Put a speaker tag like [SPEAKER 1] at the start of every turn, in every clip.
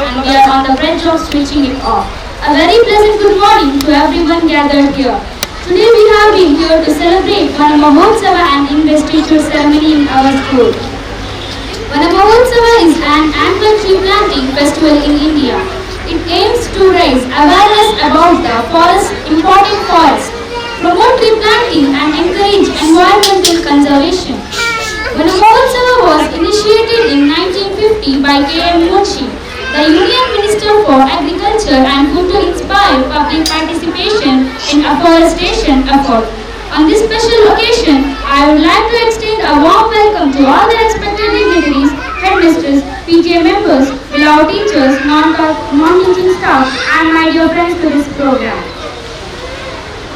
[SPEAKER 1] and we are on the verge of switching it off. A very pleasant good morning to everyone gathered here. Today we have been here to celebrate Vana Mahotsava and investiture ceremony in our school. Vana Mahotsava is an annual tree planting festival in India. It aims to raise awareness about the important forest, promote tree planting and encourage environmental conservation. Vana Mahotsava was initiated in 1950 by K.M. Munshi, the Union Minister for Agriculture and Food, to inspire public participation in afforestation effort. On this special occasion, I would like to extend a warm welcome to all the respected dignitaries, headmisters, PTA members, beloved teachers, non-teaching staff, and my dear friends to this program.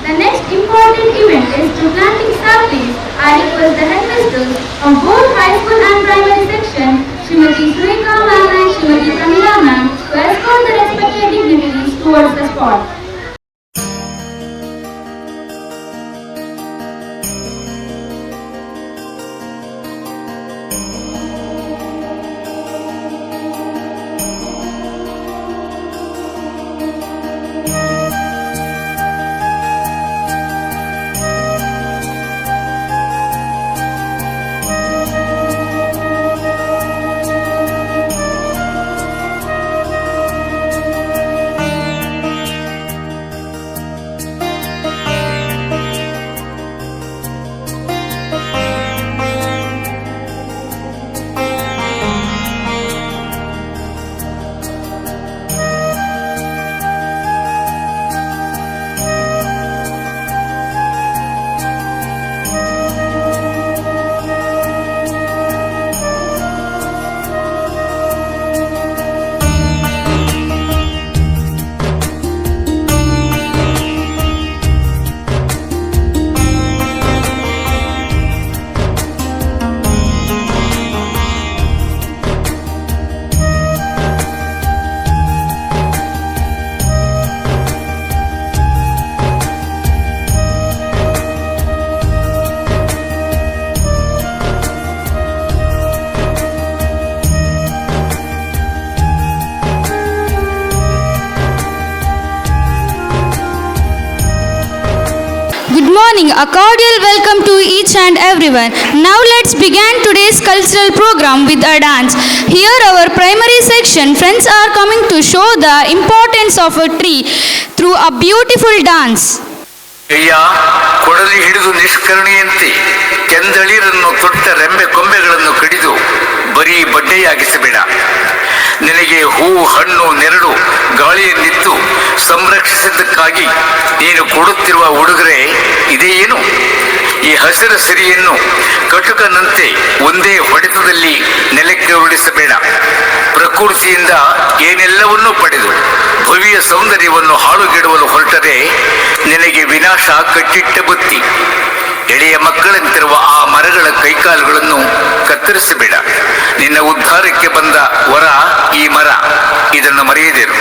[SPEAKER 1] The next important event is to planting saplings. I request the headmisters of both high school and primary section, Srimati Sureka ma'am and Srimati Pramila ma'am, to escort the respected dignitaries towards the spot.
[SPEAKER 2] A cordial welcome to each and everyone. Now let's begin today's cultural program with a dance. Here our primary section friends are coming to show the importance of a tree through a beautiful dance.
[SPEAKER 3] ಅಯ್ಯ ಕೊಡಲಿ ಹಿಡಿದು ನಿಷ್ಕರುಣಿಯಂತೆ ಕೆಂದಳಿರನ್ನು ತೊಟ್ಟ ರೆಂಬೆ ಕೊಂಬೆಗಳನ್ನು ಕಡಿದು ಬರೀ ಬಡ್ಡೆಯಾಗಿಸಬೇಡ. ನಿನಗೆ ಹೂ ಹಣ್ಣು ನೆರಳು ಗಾಳಿಯನ್ನಿತ್ತು ಸಂರಕ್ಷಿಸಿದ್ದಕ್ಕಾಗಿ ನೀನು ಕೊಡುತ್ತಿರುವ ಉಡುಗೊರೆ ಇದೇ ಏನು? ಈ ಹಸಿರು ಸಿರಿಯನ್ನು ಕಟುಕನಂತೆ ಒಂದೇ ಹೊಡೆತದಲ್ಲಿ ನೆಲಕ್ಕೆ ಉರುಳಿಸಬೇಡ. ಪ್ರಕೃತಿಯಿಂದ ಏನೆಲ್ಲವನ್ನೂ ಪಡೆದು ಭವ್ಯ ಸೌಂದರ್ಯವನ್ನು ಹಾಳುಗೆಡುವಲು ಹೊರಟರೆ ನಿನಗೆ ವಿನಾಶ ಕಟ್ಟಿಟ್ಟ ಬುತ್ತಿ. ಎಳೆಯ ಮಕ್ಕಳಂತಿರುವ ಆ ಮರಗಳ ಕೈಕಾಲುಗಳನ್ನು ಕತ್ತರಿಸಬೇಡ. ನಿನ್ನ ಉದ್ಧಾರಕ್ಕೆ ಬಂದ ವರ ಈ ಮರ, ಇದನ್ನು ಮರೆಯದಿರು.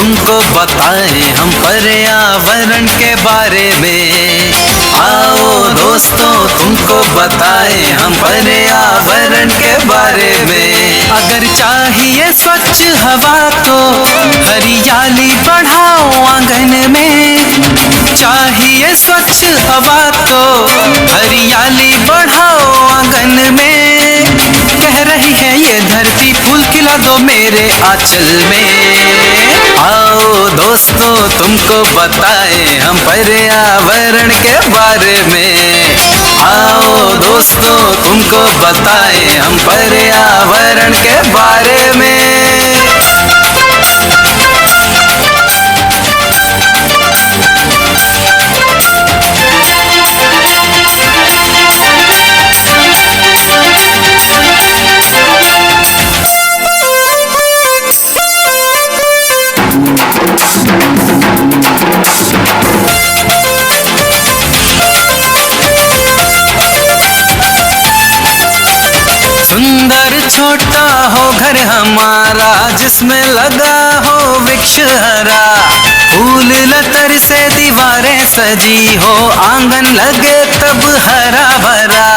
[SPEAKER 4] तुमको बताएं हम पर्यावरण के बारे में। आओ दोस्तों तुमको बताएं हम पर्यावरण के बारे में। अगर चाहिए स्वच्छ हवा तो हरियाली बढ़ाओ आंगन में। चाहिए स्वच्छ हवा तो हरियाली बढ़ाओ आंगन में। कह रही है ये धरती फूल खिला दो मेरे आंचल में। आओ दोस्तों तुमको बताएं हम पर्यावरण के बारे में। आओ दोस्तों तुमको बताएं हम पर्यावरण के बारे में। सुंदर छोटा हो घर हमारा जिसमें लगा हो वृक्ष हरा। फूल लतर से दीवारें सजी हो आंगन लगे तब हरा भरा।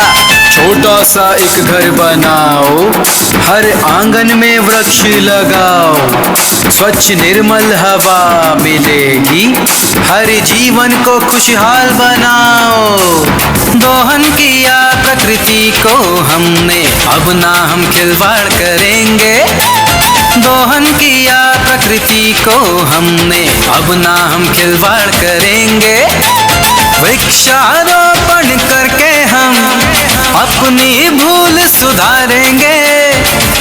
[SPEAKER 4] छोटा सा एक घर बनाओ हर आंगन में वृक्ष लगाओ। स्वच्छ निर्मल हवा मिलेगी हर जीवन को खुशहाल बनाओ। दोहन किया प्रकृति को हमने अब ना हम खिलवाड़ करेंगे। दोहन किया प्रकृति को हमने अब ना हम खिलवाड़ करेंगे। वृक्षारोपण करके हम अपनी भूल सुधारेंगे।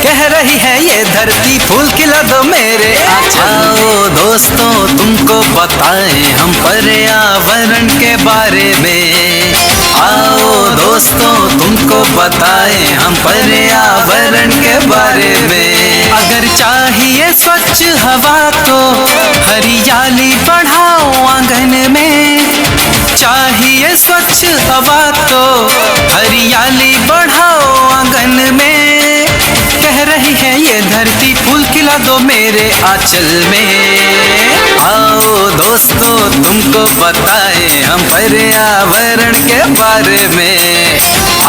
[SPEAKER 4] कह रही है ये धरती फूल खिला दो मेरे आंचल। आओ दोस्तों तुमको बताएं हम पर्यावरण के बारे में। आओ दोस्तों तुमको बताएं हम पर्यावरण के बारे में। अगर चाहिए स्वच्छ हवा तो हरियाली बढ़ाओ आंगन में। चाहिए स्वच्छ हवा तो हरियाली बढ़ाओ आंगन में। कह रही है ये धरती फूल खिला दो मेरे आंचल में। आओ दोस्तों तुमको बताएं हम पर्यावरण के बारे में।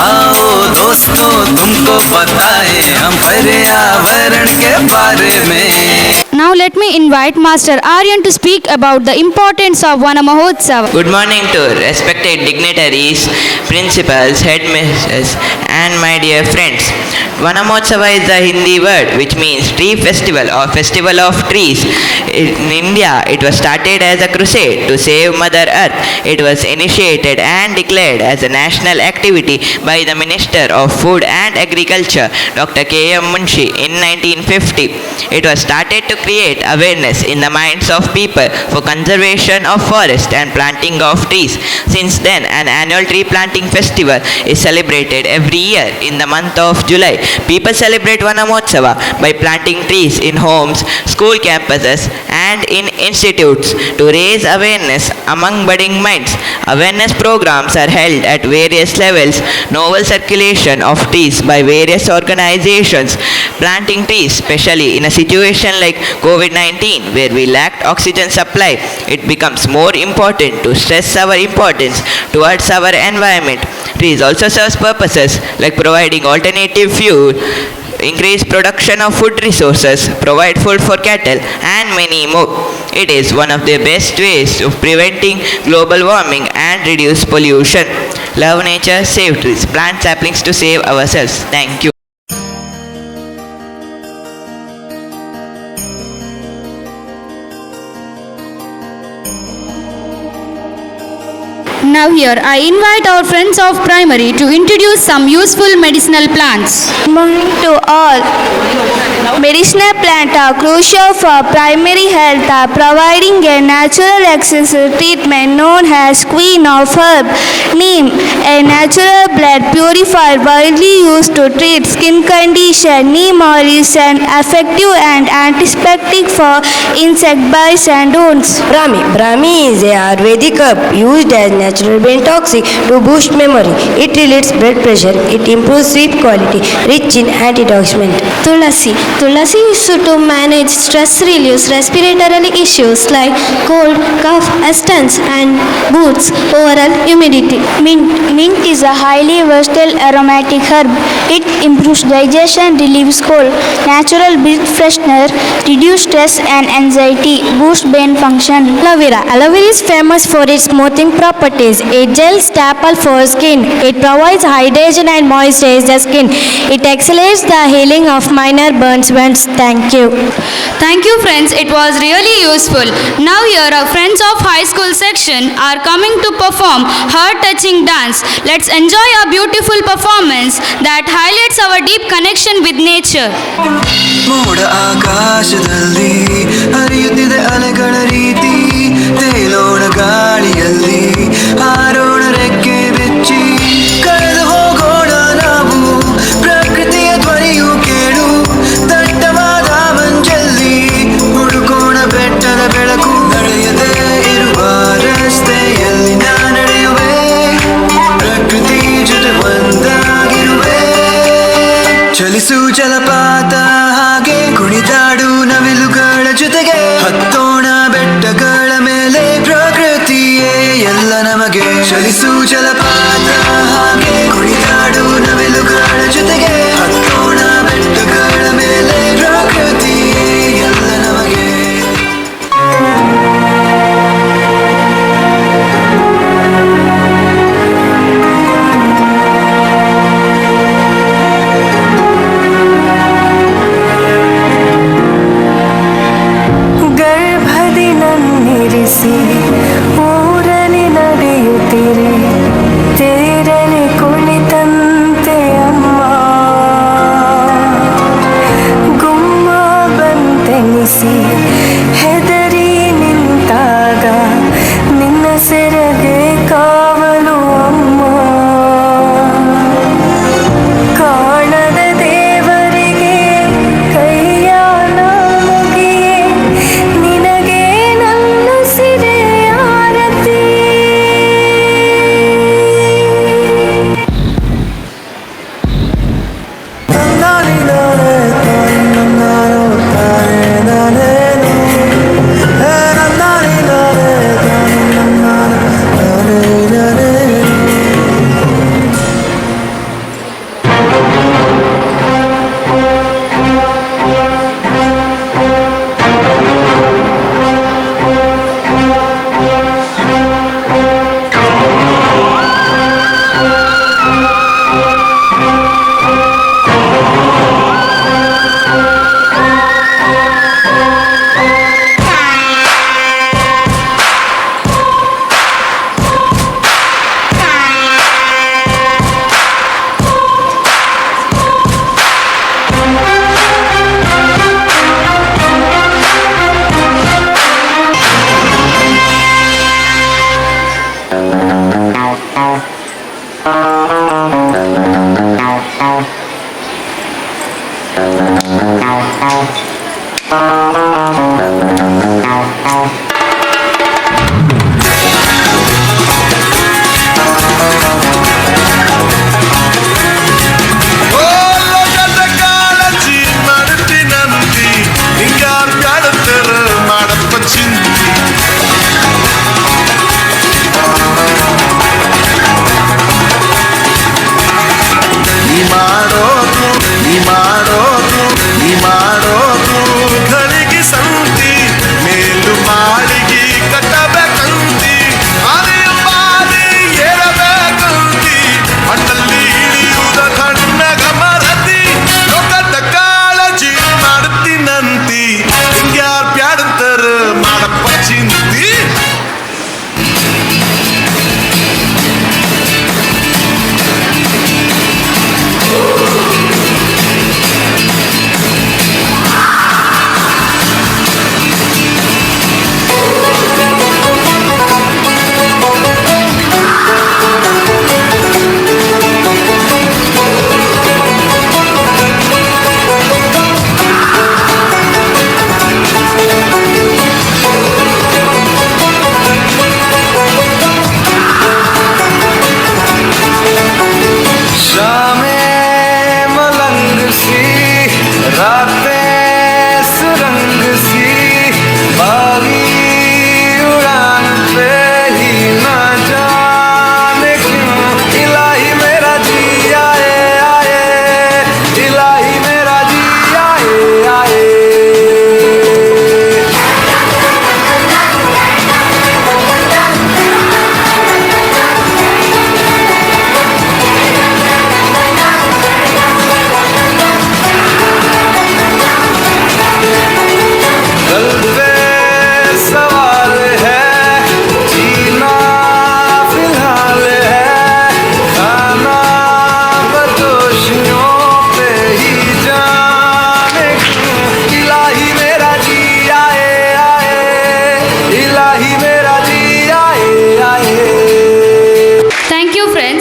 [SPEAKER 4] आओ दोस्तों तुमको बताएं हम पर्यावरण के बारे में।
[SPEAKER 2] Now let me invite Master Aryan to speak about the importance of Vana Mahotsava.
[SPEAKER 5] Good morning to respected dignitaries, principals, headmasters and my dear friends. Vana Mahotsava is the Hindi word which means tree festival or festival of trees. In India it was started as a crusade to save Mother Earth. It was initiated and declared as a national activity by the Minister of Food and Agriculture, Dr. K.M. Munshi in 1950. It was started to create awareness in the minds of people for conservation of forest and planting of trees. Since then, an annual tree planting festival is celebrated every year in the month of July. People celebrate Vana Mahotsava by planting trees in homes, school campuses and in institutes to raise awareness among budding minds. Awareness programs are held at various levels. Novel circulation of trees by various organizations. Planting trees, especially in a situation like COVID-19 where we lacked oxygen supply, it becomes more important to stress our importance towards our environment. Trees also serve purposes like providing alternative fuel, increase production of food resources, provide food for cattle and many more. It is one of the best ways of preventing global warming and reduce pollution. Love nature, save trees, plant saplings to save ourselves. Thank you.
[SPEAKER 2] Now here I invite our friends of primary to introduce some useful medicinal plants.
[SPEAKER 6] Good morning to all. Medicinal plants are crucial for primary health, providing a natural accessible treatment known as Queen of Herb. Neem, a natural blood purifier widely used to treat skin condition. Neem oil is an effective and antiseptic for insect bites and wounds.
[SPEAKER 7] Brahmi is a Ayurvedic herb used as natural natural brain toxic to boost memory. It relates blood pressure. It improves sleep quality, rich in antioxidant.
[SPEAKER 6] Tulasi. Tulasi is used to manage stress, relief, respiratory issues like cold, cough, astums, and boosts oral humidity. Mint is a highly versatile aromatic herb. It improves digestion, relieves cold, natural breath freshener, reduce stress and anxiety, boost brain function. Aloe vera. Aloe vera is famous for its smoothing properties. A gel staple for skin. It provides hydration and moisturizes the skin. It accelerates the healing of minor burns. Thank you.
[SPEAKER 2] Thank you, friends. It was really useful. Now here our friends of high school section are coming to perform heart-touching dance. Let's enjoy a beautiful performance that highlights our deep connection with nature.
[SPEAKER 4] ಮೋಡ ಆಕಾಶದಲ್ಲಿ ಹರಿಯುತ್ತಿದೆ ಅಲೆಗಳ ರೀತಿ, ತೇಲೋಣ ಗಾಳಿಯಲ್ಲಿ ಹಾರೋಣ ರೆಕ್ಕೆ ಬಿಚ್ಚಿ, ಕಳೆದು ಹೋಗೋಣ ನಾವು ಪ್ರಕೃತಿಯ ಧ್ವನಿಯು ಕೇಳು, ದಟ್ಟವಾದ ಮಂಜಲ್ಲಿ ಹುಡುಕೋಣ ಬೆಟ್ಟದ ಬೆಳಕು, ನಡೆಯದೇ ಇರುವ ರಸ್ತೆಯಲ್ಲಿ ನಾ ನಡೆಯುವೆ, ಪ್ರಕೃತಿ ಜೊತೆ ಒಂದಾಗಿರುವೆ, ಚಲಿಸು ಜಲಪಾತ ಹಾಗೆ ಕುಣಿದಾಡು ನವಿಲುಗಳ ಜೊತೆಗೆ, ಹತ್ತೋಣ ಬೆಟ್ಟಗಳ ಮೇಲೆ ಪ್ರಕೃತಿಯೇ ಎಲ್ಲ ನಮಗೆ, ಚಲಿಸು ಜಲಪಾತ ಹಾಗೆ ಕುಣಿದಾಡು ನವಿಲುಗಳ ಜೊತೆಗೆ, ಹತ್ತೋಣ ಬೆಟ್ಟಗಳ ಮೇಲೆ ಪ್ರಕೃತಿಯೇ ಎಲ್ಲ ನಮಗೆ.
[SPEAKER 8] ಗರ್ಭದಿ ನನ್ನಿರಿಸಿ ಊರಲಿ ನಡೆಯುತ್ತಿರೆ, ತೇರಲಿ ಕುಳಿತಂತೆ ಅಮ್ಮ, ಗುಮ್ಮ ಬಂತೆನಿಸಿ ಹೆದರಿ ನಿಂತಾಗ ನಿನ್ನ ಸೆರಗೆ ಕಾವಲು ಅಮ್ಮ, ಕಾಣದ ದೇವರಿಗೆ ಕೈಯ ಮುಗಿಯೇ ನಿನಗೆ ನನ್ನ ಸಿರೆ ಆರತಿ.
[SPEAKER 9] ನೀ ಮಾಡೋದು ಘಳಿಗೆ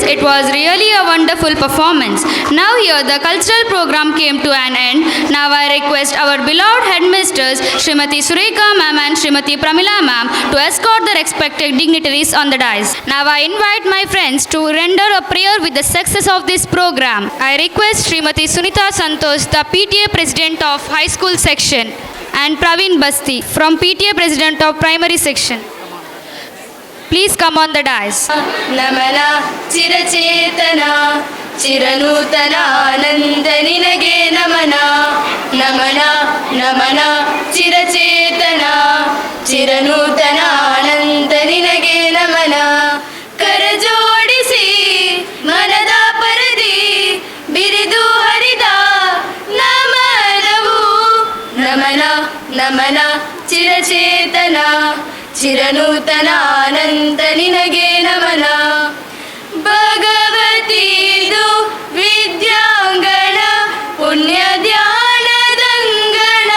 [SPEAKER 2] students, it was really a wonderful performance. Now here the cultural program came to an end. Now I request our beloved headmisters Srimati Sureka ma'am and Srimati Pramila ma'am to escort the respected dignitaries on the dais. Now I invite my friends to render a prayer with the success of this program. I request Srimati Sunita Santosh, the PTA President of High School Section, and Praveen Basti from PTA President of Primary Section. Please come on the dais.
[SPEAKER 6] ನಮನ ಚಿರಚೇತನ ಚಿರನೂತನ ಆನಂದ ನಿನಗೆ ನಮನ ನಮನ ನಮನ ಚಿರಚೇತನ ಚಿರನೂತನ ಆನಂದ ನಿನಗೆ ನಮನ ಕರ ಜೋಡಿಸಿ ಮನದ ಪರದಿ ಬಿರಿದು ಹರಿದ ನಮನವು ನಮನ ನಮನ ಚಿರಚೇತನ ಚಿರನೂತನ ಆನಂದ ನಿನಗೆ ನಮನ ಭಗವತಿದು ವಿದ್ಯಾಂಗಣ ಪುಣ್ಯ ಧ್ಯಾನದಂಗಣ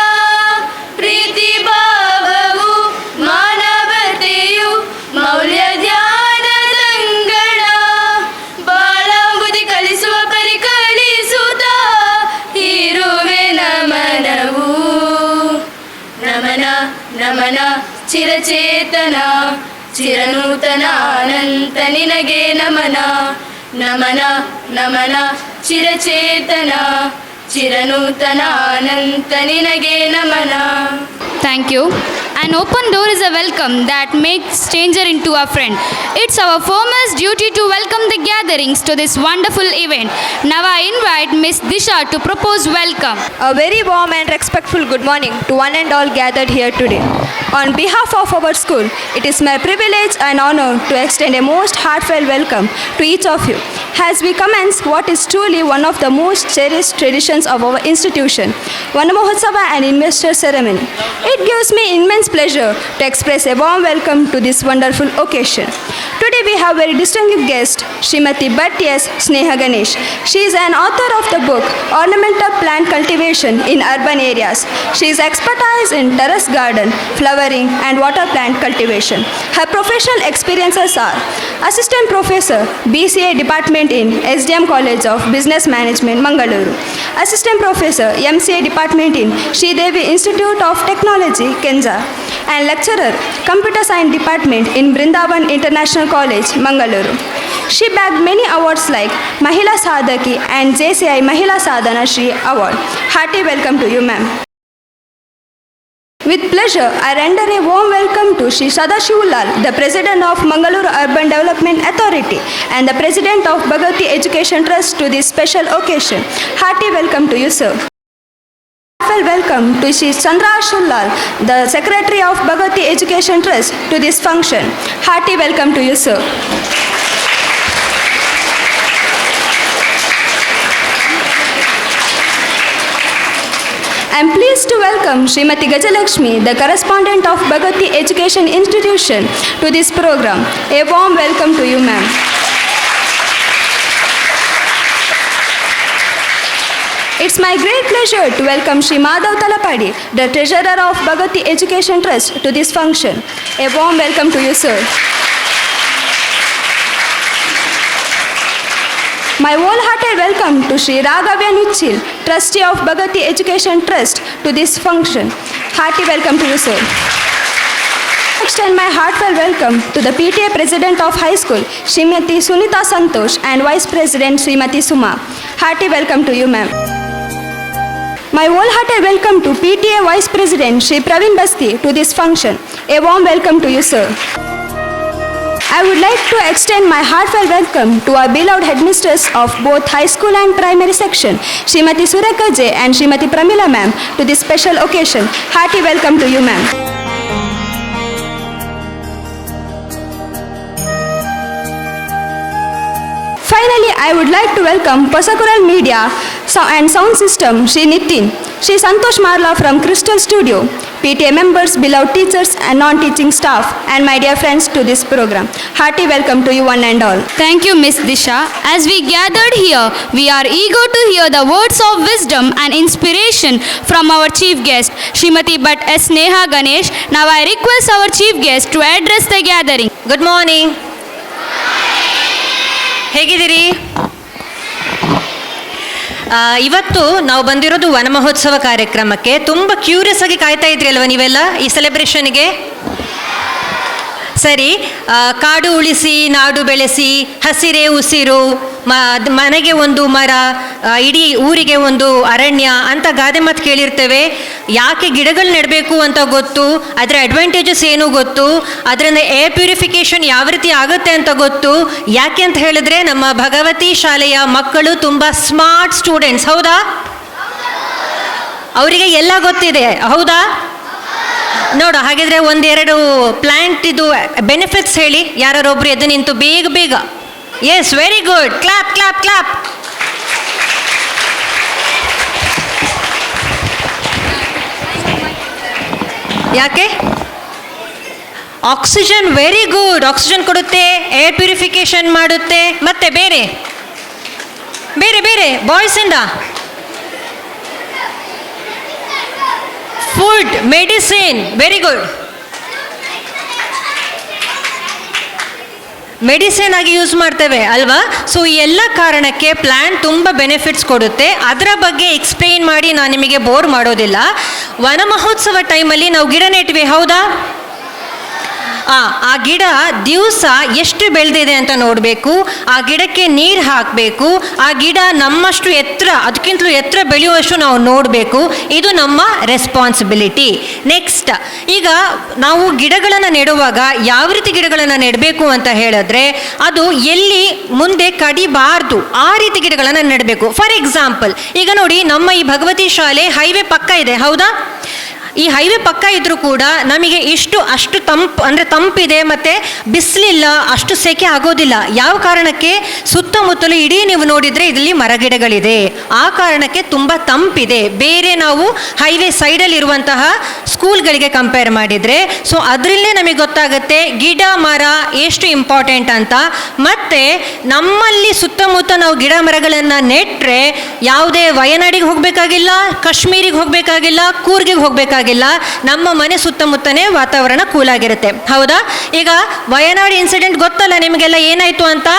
[SPEAKER 6] ಪ್ರೀತಿ ಭಾವವು ಮಾನವತೆಯು ಮೌಲ್ಯ ಧ್ಯಾನದಂಗಣ ಬಾಳಂಬುದಿ ಕಲಿಸುವ ಪರಿ ಕಲಿಸುತ್ತ ಇರುವೆ ನಮನವು ನಮನ ನಮನ ಚಿರಚೇತನ ಚಿರನೂತನ ಅನಂತ ನಿನಗೆ ನಮನ ನಮನ ನಮನ ಚಿರಚೇತನ ಚಿರನೂತನ ಅನಂತ ನಿನಗೆ ನಮನ.
[SPEAKER 2] Thank you. An open door is a welcome that makes stranger into a friend. It's our foremost duty to welcome the gatherings to this wonderful event. Now I invite Miss Disha to propose welcome.
[SPEAKER 9] A very warm and respectful good morning to one and all gathered here today. On behalf of our school, it is my privilege and honor to extend a most heartfelt welcome to each of you as we commence what is truly one of the most cherished traditions of our institution, Vana Mahotsava and Investor Ceremony. It gives me immense pleasure to express a warm welcome to this wonderful occasion. Today we have very distinguished guest, Srimati Bhatt S. Sneha Ganesh. She is an author of the book Ornamental Plant Cultivation in Urban Areas. She is expertise in terrace garden, flowering and water plant cultivation. Her professional experiences are Assistant Professor, BCA Department in SDM College of Business Management, Mangaluru. Assistant Professor, MCA Department in Sridevi Institute of Technology, Kenza. And Lecturer, Computer Science Department in Brindavan International College, Mangaluru. She bagged many awards like Mahila Sadhaki and JCI Mahila Sadhana Shri Award. Hearty welcome to you, ma'am. With pleasure, I render a warm welcome to Shri Sadashivulal, the President of Mangaluru Urban Development Authority and the President of Bhagavati Education Trust to this special occasion. Hearty welcome to you, sir. Welcome to Shri Chandra Ashulal, the Secretary of Bhagavati Education Trust to this function. Hearty welcome to you, sir. I am pleased to welcome Srimati Gajalakshmi, the correspondent of Bhagavati Education Institution to this program. A warm welcome to you, ma'am. It's my great pleasure to welcome Shri Madhav Talapadi, the Treasurer of Bhagavati Education Trust to this function. A warm welcome to you, sir. My wholehearted welcome to Shri Raghavya Nichil, Trustee of Bhagavati Education Trust to this function. Hearty welcome to you, sir. Extend my heartfelt welcome to the PTA President of High School, Srimati Sunita Santosh, and Vice President Srimati Suma. Hearty welcome to you, ma'am. My wholehearted welcome to PTA Vice President Shri Praveen Basti to this function. A warm welcome to you, sir. I would like to extend my heartfelt welcome to our beloved headmisters of both high school and primary section, Srimati Sureka J and Srimati Pramila ma'am, to this special occasion. Hearty welcome to you, ma'am. Finally, I would like to welcome Pasakural Media and Sound System, Shri Nitin, Shri Santosh Marla from Crystal Studio, PTA members, beloved teachers and non-teaching staff, and my dear friends to this program. Hearty welcome to you one and all.
[SPEAKER 2] Thank you, Miss Disha. As we gathered here, we are eager to hear the words of wisdom and inspiration from our chief guest, Srimati Bhatt S. Sneha Ganesh. Now I request our chief guest to address the gathering.
[SPEAKER 7] Good morning.
[SPEAKER 10] ಹೇಗಿದ್ದೀರಿ? ಇವತ್ತು ನಾವು ಬಂದಿರೋದು ವನ ಮಹೋತ್ಸವ ಕಾರ್ಯಕ್ರಮಕ್ಕೆ. ತುಂಬ curious ಆಗಿ ಕಾಯ್ತಾ ಇದ್ರಿ ಅಲ್ವಾ ನೀವೆಲ್ಲ ಈ ಸೆಲೆಬ್ರೇಷನ್ಗೆ? ಸರಿ, ಕಾಡು ಉಳಿಸಿ ನಾಡು ಬೆಳೆಸಿ, ಹಸಿರೇ ಉಸಿರು, ಮನೆಗೆ ಒಂದು ಮರ, ಇಡೀ ಊರಿಗೆ ಒಂದು ಅರಣ್ಯ ಅಂತ ಗಾದೆ ಮಾತು ಕೇಳಿರ್ತೇವೆ. ಯಾಕೆ ಗಿಡಗಳು ನೆಡಬೇಕು ಅಂತ ಗೊತ್ತು, ಅದರ ಅಡ್ವಾಂಟೇಜಸ್ ಏನು ಗೊತ್ತು, ಅದರಿಂದ ಏರ್ ಪ್ಯೂರಿಫಿಕೇಷನ್ ಯಾವ ರೀತಿ ಆಗುತ್ತೆ ಅಂತ ಗೊತ್ತು. ಯಾಕೆ ಅಂತ ಹೇಳಿದ್ರೆ ನಮ್ಮ ಭಗವತಿ ಶಾಲೆಯ ಮಕ್ಕಳು ತುಂಬ ಸ್ಮಾರ್ಟ್ ಸ್ಟೂಡೆಂಟ್ಸ್, ಹೌದಾ? ಅವರಿಗೆ ಎಲ್ಲ ಗೊತ್ತಿದೆ, ಹೌದಾ? ನೋಡು, ಹಾಗಿದ್ರೆ ಒಂದೆರಡು ಪ್ಲಾಂಟ್ ಇದು ಬೆನಿಫಿಟ್ಸ್ ಹೇಳಿ, ಯಾರೊಬ್ರು ಎದ್ದು ನಿಂತು ಬೇಗ ಬೇಗ. Yes, very good, clap clap clap. ಯಾಕೆ? Oxygen, very good. ಆಕ್ಸಿಜನ್ ಕೊಡುತ್ತೆ, ಏರ್ ಪ್ಯೂರಿಫಿಕೇಶನ್ ಮಾಡುತ್ತೆ. ಮತ್ತೆ ಬೇರೆ ಬೇರೆ ಬೇರೆ ಬಾಯ್ಸಿಂದ food, medicine, very good. Medicine ಆಗಿ ಯೂಸ್ ಮಾಡ್ತೇವೆ ಅಲ್ವಾ? ಸೊ ಈ ಎಲ್ಲ ಕಾರಣಕ್ಕೆ ಪ್ಲ್ಯಾಂಟ್ ತುಂಬ ಬೆನಿಫಿಟ್ಸ್ ಕೊಡುತ್ತೆ. ಅದರ ಬಗ್ಗೆ ಎಕ್ಸ್ಪ್ಲೇನ್ ಮಾಡಿ ನಾನು ನಿಮಗೆ ಬೋರ್ ಮಾಡೋದಿಲ್ಲ. ವನ ಮಹೋತ್ಸವ ಟೈಮಲ್ಲಿ ನಾವು ಗಿಡ ನೆಟ್ವಿ, ಹೌದಾ? ಆ ಗಿಡ ದಿವಸ ಎಷ್ಟು ಬೆಳೆದಿದೆ ಅಂತ ನೋಡಬೇಕು, ಆ ಗಿಡಕ್ಕೆ ನೀರು ಹಾಕಬೇಕು, ಆ ಗಿಡ ನಮ್ಮಷ್ಟು ಎತ್ತರ, ಅದಕ್ಕಿಂತಲೂ ಎತ್ತರ ಬೆಳೆಯುವಷ್ಟು ನಾವು ನೋಡಬೇಕು. ಇದು ನಮ್ಮ ರೆಸ್ಪಾನ್ಸಿಬಿಲಿಟಿ. ನೆಕ್ಸ್ಟ್, ಈಗ ನಾವು ಗಿಡಗಳನ್ನು ನೆಡುವಾಗ ಯಾವ ರೀತಿ ಗಿಡಗಳನ್ನು ನೆಡಬೇಕು ಅಂತ ಹೇಳಿದ್ರೆ, ಅದು ಎಲ್ಲಿ ಮುಂದೆ ಕಡಿಬಾರ್ದು ಆ ರೀತಿ ಗಿಡಗಳನ್ನು ನೆಡಬೇಕು. ಫಾರ್ ಎಕ್ಸಾಂಪಲ್, ಈಗ ನೋಡಿ, ನಮ್ಮ ಈ ಭಗವತಿ ಶಾಲೆ ಹೈವೇ ಪಕ್ಕ ಇದೆ, ಹೌದಾ? ಈ ಹೈವೇ ಪಕ್ಕ ಇದ್ರೂ ಕೂಡ ನಮಗೆ ಅಷ್ಟು ತಂಪಿದೆ, ಮತ್ತು ಬಿಸಿಲಿಲ್ಲ, ಅಷ್ಟು ಸೆಕೆ ಆಗೋದಿಲ್ಲ. ಯಾವ ಕಾರಣಕ್ಕೆ? ಸುತ್ತಮುತ್ತಲು ಇಡೀ ನೀವು ನೋಡಿದರೆ ಇಲ್ಲಿ ಮರಗಿಡಗಳಿದೆ, ಆ ಕಾರಣಕ್ಕೆ ತುಂಬ ತಂಪಿದೆ. ಬೇರೆ ನಾವು ಹೈವೇ ಸೈಡಲ್ಲಿ ಇರುವಂತಹ ಸ್ಕೂಲ್ಗಳಿಗೆ ಕಂಪೇರ್ ಮಾಡಿದರೆ, ಸೊ ಅದರಲ್ಲೇ ನಮಗೆ ಗೊತ್ತಾಗುತ್ತೆ ಗಿಡ ಮರ ಎಷ್ಟು ಇಂಪಾರ್ಟೆಂಟ್ ಅಂತ. ಮತ್ತು ನಮ್ಮಲ್ಲಿ ಸುತ್ತಮುತ್ತ ನಾವು ಗಿಡ ಮರಗಳನ್ನು ನೆಟ್ಟರೆ ಯಾವುದೇ ವಯನಾಡಿಗೆ ಹೋಗಬೇಕಾಗಿಲ್ಲ, ಕಾಶ್ಮೀರಿಗೆ ಹೋಗಬೇಕಾಗಿಲ್ಲ, ಕೂರ್ಗಿಗೆ ಹೋಗಬೇಕಾಗಿಲ್ಲ, ನಮ್ಮ ಮನೆ ಸುತ್ತಮುತ್ತನೇ ವಾತಾವರಣ ಕೂಲಾಗಿರುತ್ತೆ, ಹೌದಾ? ಈಗ ವಯನಾಡು ಇನ್ಸಿಡೆಂಟ್ ಗೊತ್ತಲ್ಲ ನಿಮಗೆಲ್ಲ, ಏನಾಯಿತು ಅಂತ?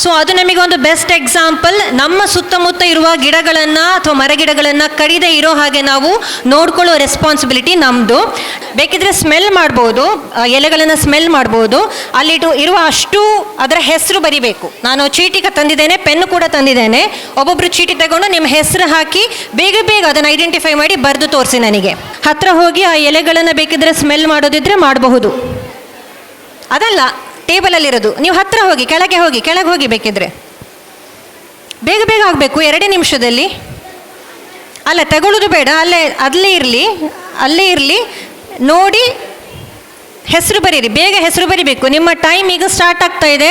[SPEAKER 10] ಸೊ ಅದು ನಮಗೆ ಒಂದು ಬೆಸ್ಟ್ ಎಕ್ಸಾಂಪಲ್. ನಮ್ಮ ಸುತ್ತಮುತ್ತ ಇರುವ ಗಿಡಗಳನ್ನು ಅಥವಾ ಮರಗಿಡಗಳನ್ನು ಕಡಿದೇ ಇರೋ ಹಾಗೆ ನಾವು ನೋಡ್ಕೊಳ್ಳೋ ರೆಸ್ಪಾನ್ಸಿಬಿಲಿಟಿ ನಮ್ಮದು. ಬೇಕಿದ್ರೆ ಸ್ಮೆಲ್ ಮಾಡ್ಬೋದು, ಎಲೆಗಳನ್ನು ಸ್ಮೆಲ್ ಮಾಡ್ಬೋದು. ಅಲ್ಲಿಟ್ಟು ಇರುವ ಅಷ್ಟು ಅದರ ಹೆಸರು ಬರಿಬೇಕು. ನಾನು ಚೀಟಿ ತಂದಿದ್ದೇನೆ, ಪೆನ್ನು ಕೂಡ ತಂದಿದ್ದೇನೆ. ಒಬ್ಬೊಬ್ಬರು ಚೀಟಿ ತಗೊಂಡು ನಿಮ್ಮ ಹೆಸರು ಹಾಕಿ ಬೇಗ ಬೇಗ ಅದನ್ನು ಐಡೆಂಟಿಫೈ ಮಾಡಿ ಬರೆದು ತೋರಿಸಿ ನನಗೆ. ಹತ್ತಿರ ಹೋಗಿ ಆ ಎಲೆಗಳನ್ನು ಬೇಕಿದ್ರೆ ಸ್ಮೆಲ್ ಮಾಡೋದಿದ್ರೆ ಮಾಡಬಹುದು. ಅದಲ್ಲ, ಟೇಬಲಲ್ಲಿರೋದು, ನೀವು ಹತ್ತಿರ ಹೋಗಿ, ಕೆಳಗೆ ಹೋಗಿ ಬೇಕಿದ್ರೆ ಬೇಗ ಬೇಗ ಆಗಬೇಕು, 2 ನಿಮಿಷದಲ್ಲಿ. ಅಲ್ಲ, ತಗೊಳ್ಳೋದು ಬೇಡ, ಅಲ್ಲೇ ಇರಲಿ, ನೋಡಿ ಹೆಸರು ಬರೀರಿ, ಬೇಗ ಹೆಸರು ಬರಿಬೇಕು. ನಿಮ್ಮ ಟೈಮ್ ಈಗ ಸ್ಟಾರ್ಟ್ ಆಗ್ತಾ ಇದೆ.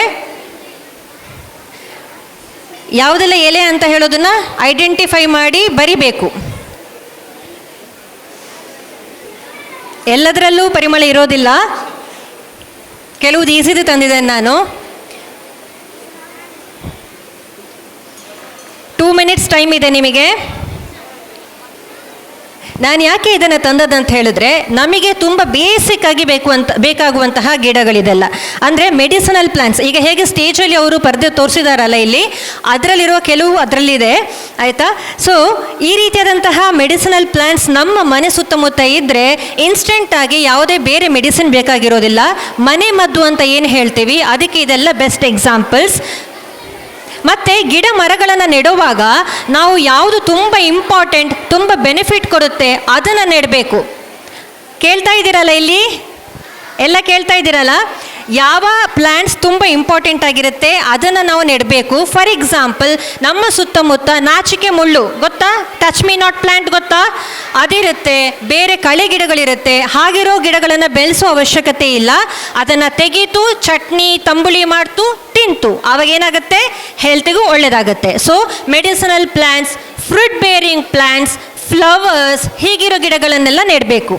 [SPEAKER 10] ಯಾವುದೆಲ್ಲ ಎಲೆ ಅಂತ ಹೇಳೋದನ್ನ ಐಡೆಂಟಿಫೈ ಮಾಡಿ ಬರಿಬೇಕು. ಎಲ್ಲದರಲ್ಲೂ ಪರಿಮಳ ಇರೋದಿಲ್ಲ, ಕೆಲವುದು ಈಸಿದು ತಂದಿದ್ದೇನೆ ನಾನು. 2 ಮಿನಿಟ್ಸ್ ಟೈಮ್ ಇದೆ ನಿಮಗೆ. ನಾನು ಯಾಕೆ ಇದನ್ನು ತಂದದಂತ ಹೇಳಿದ್ರೆ, ನಮಗೆ ತುಂಬ ಬೇಸಿಕ್ ಆಗಿ ಬೇಕಾಗುವಂತಹ ಗಿಡಗಳಿದೆಲ್ಲ. ಅಂದರೆ ಮೆಡಿಸಿನಲ್ ಪ್ಲಾಂಟ್ಸ್. ಈಗ ಹೇಗೆ ಸ್ಟೇಜಲ್ಲಿ ಅವರು ಪರದೆ ತೋರಿಸಿದಾರಲ್ಲ ಇಲ್ಲಿ, ಅದರಲ್ಲಿರುವ ಕೆಲವು ಅದರಲ್ಲಿದೆ, ಆಯಿತಾ? ಸೊ ಈ ರೀತಿಯಾದಂತಹ ಮೆಡಿಸಿನಲ್ ಪ್ಲಾಂಟ್ಸ್ ನಮ್ಮ ಮನೆ ಸುತ್ತಮುತ್ತ ಇದ್ದರೆ ಇನ್ಸ್ಟೆಂಟಾಗಿ ಯಾವುದೇ ಬೇರೆ ಮೆಡಿಸಿನ್ ಬೇಕಾಗಿರೋದಿಲ್ಲ. ಮನೆ ಮದ್ದು ಅಂತ ಏನು ಹೇಳ್ತೀವಿ, ಅದಕ್ಕೆ ಇದೆಲ್ಲ ಬೆಸ್ಟ್ ಎಕ್ಸಾಂಪಲ್ಸ್. ಮತ್ತು ಗಿಡ ಮರಗಳನ್ನು ನೆಡುವಾಗ ನಾವು ಯಾವುದು ತುಂಬ ಇಂಪಾರ್ಟೆಂಟ್, ತುಂಬ ಬೆನಿಫಿಟ್ ಕೊಡುತ್ತೆ ಅದನ್ನು ನೆಡಬೇಕು. ಕೇಳ್ತಾ ಇದ್ದೀರಲ್ಲ ಇಲ್ಲಿ ಎಲ್ಲ ಕೇಳ್ತಾ ಇದ್ದೀರಲ್ಲ, ಯಾವ ಪ್ಲ್ಯಾಂಟ್ಸ್ ತುಂಬ ಇಂಪಾರ್ಟೆಂಟ್ ಆಗಿರುತ್ತೆ ಅದನ್ನು ನಾವು ನೆಡಬೇಕು. ಫಾರ್ ಎಕ್ಸಾಂಪಲ್, ನಮ್ಮ ಸುತ್ತಮುತ್ತ ನಾಚಿಕೆ ಮುಳ್ಳು ಗೊತ್ತಾ, ಟಚ್ ಮೀ ನಾಟ್ ಪ್ಲ್ಯಾಂಟ್ ಗೊತ್ತಾ, ಅದಿರುತ್ತೆ. ಬೇರೆ ಕಳೆ ಗಿಡಗಳಿರುತ್ತೆ. ಹಾಗಿರೋ ಗಿಡಗಳನ್ನು ಬೆಳೆಸೋ ಅವಶ್ಯಕತೆ ಇಲ್ಲ. ಅದನ್ನು ತೆಗೀತು, ಚಟ್ನಿ ತಂಬುಳಿ ಮಾಡ್ತು, ತಿಂತು, ಆವಾಗ ಏನಾಗುತ್ತೆ, ಹೆಲ್ತಿಗೂ ಒಳ್ಳೆಯದಾಗುತ್ತೆ. So medicinal plants, fruit bearing plants, flowers, ಹೀಗಿರೋ ಗಿಡಗಳನ್ನೆಲ್ಲ ನೆಡಬೇಕು.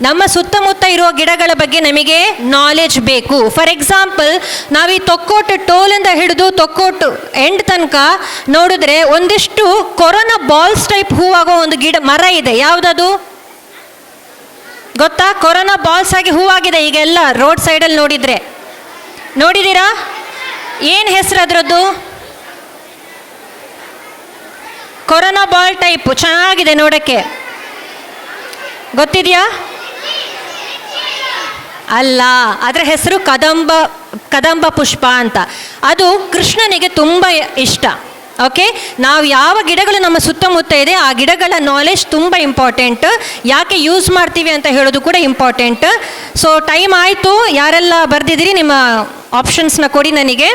[SPEAKER 10] ನಮ್ಮ ಸುತ್ತಮುತ್ತ ಇರುವ ಗಿಡಗಳ ಬಗ್ಗೆ ನಮಗೆ ನಾಲೆಜ್ ಬೇಕು. ಫಾರ್ ಎಕ್ಸಾಂಪಲ್, ನಾವು ಈ ತೊಕ್ಕೋಟು ಟೋಲಿಂದ ಹಿಡಿದು ತೊಕ್ಕೋಟು ಎಂಡ್ ತನಕ ನೋಡಿದ್ರೆ ಒಂದಿಷ್ಟು ಕೊರೋನಾ ಬಾಲ್ಸ್ ಟೈಪ್ ಹೂವಾಗೋ ಒಂದು ಮರ ಇದೆ. ಯಾವುದದು ಗೊತ್ತಾ? ಕೊರೋನಾ ಬಾಲ್ಸ್ ಆಗಿ ಹೂವಾಗಿದೆ ಈಗೆಲ್ಲ ರೋಡ್ ಸೈಡಲ್ಲಿ ನೋಡಿದರೆ. ನೋಡಿದ್ದೀರಾ? ಏನು ಹೆಸರು ಅದರದ್ದು? ಕೊರೋನಾ ಬಾಲ್ ಟೈಪ್, ಚೆನ್ನಾಗಿದೆ ನೋಡೋಕ್ಕೆ. ಗೊತ್ತಿದೆಯಾ? ಅಲ್ಲ, ಅದರ ಹೆಸರು ಕದಂಬ ಪುಷ್ಪ ಅಂತ. ಅದು ಕೃಷ್ಣನಿಗೆ ತುಂಬ ಇಷ್ಟ. ಓಕೆ, ನಾವು ಯಾವ ಗಿಡಗಳು ನಮ್ಮ ಸುತ್ತಮುತ್ತ ಇದೆ ಆ ಗಿಡಗಳ ನಾಲೆಜ್ ತುಂಬ ಇಂಪಾರ್ಟೆಂಟ್. ಯಾಕೆ ಯೂಸ್ ಮಾಡ್ತೀವಿ ಅಂತ ಹೇಳೋದು ಕೂಡ ಇಂಪಾರ್ಟೆಂಟ್. ಸೊ ಟೈಮ್ ಆಯಿತು. ಯಾರೆಲ್ಲ ಬರೆದಿದ್ದೀರಿ ನಿಮ್ಮ ಆಪ್ಷನ್ಸ್ನ ಕೊಡಿ, ನನಗೆ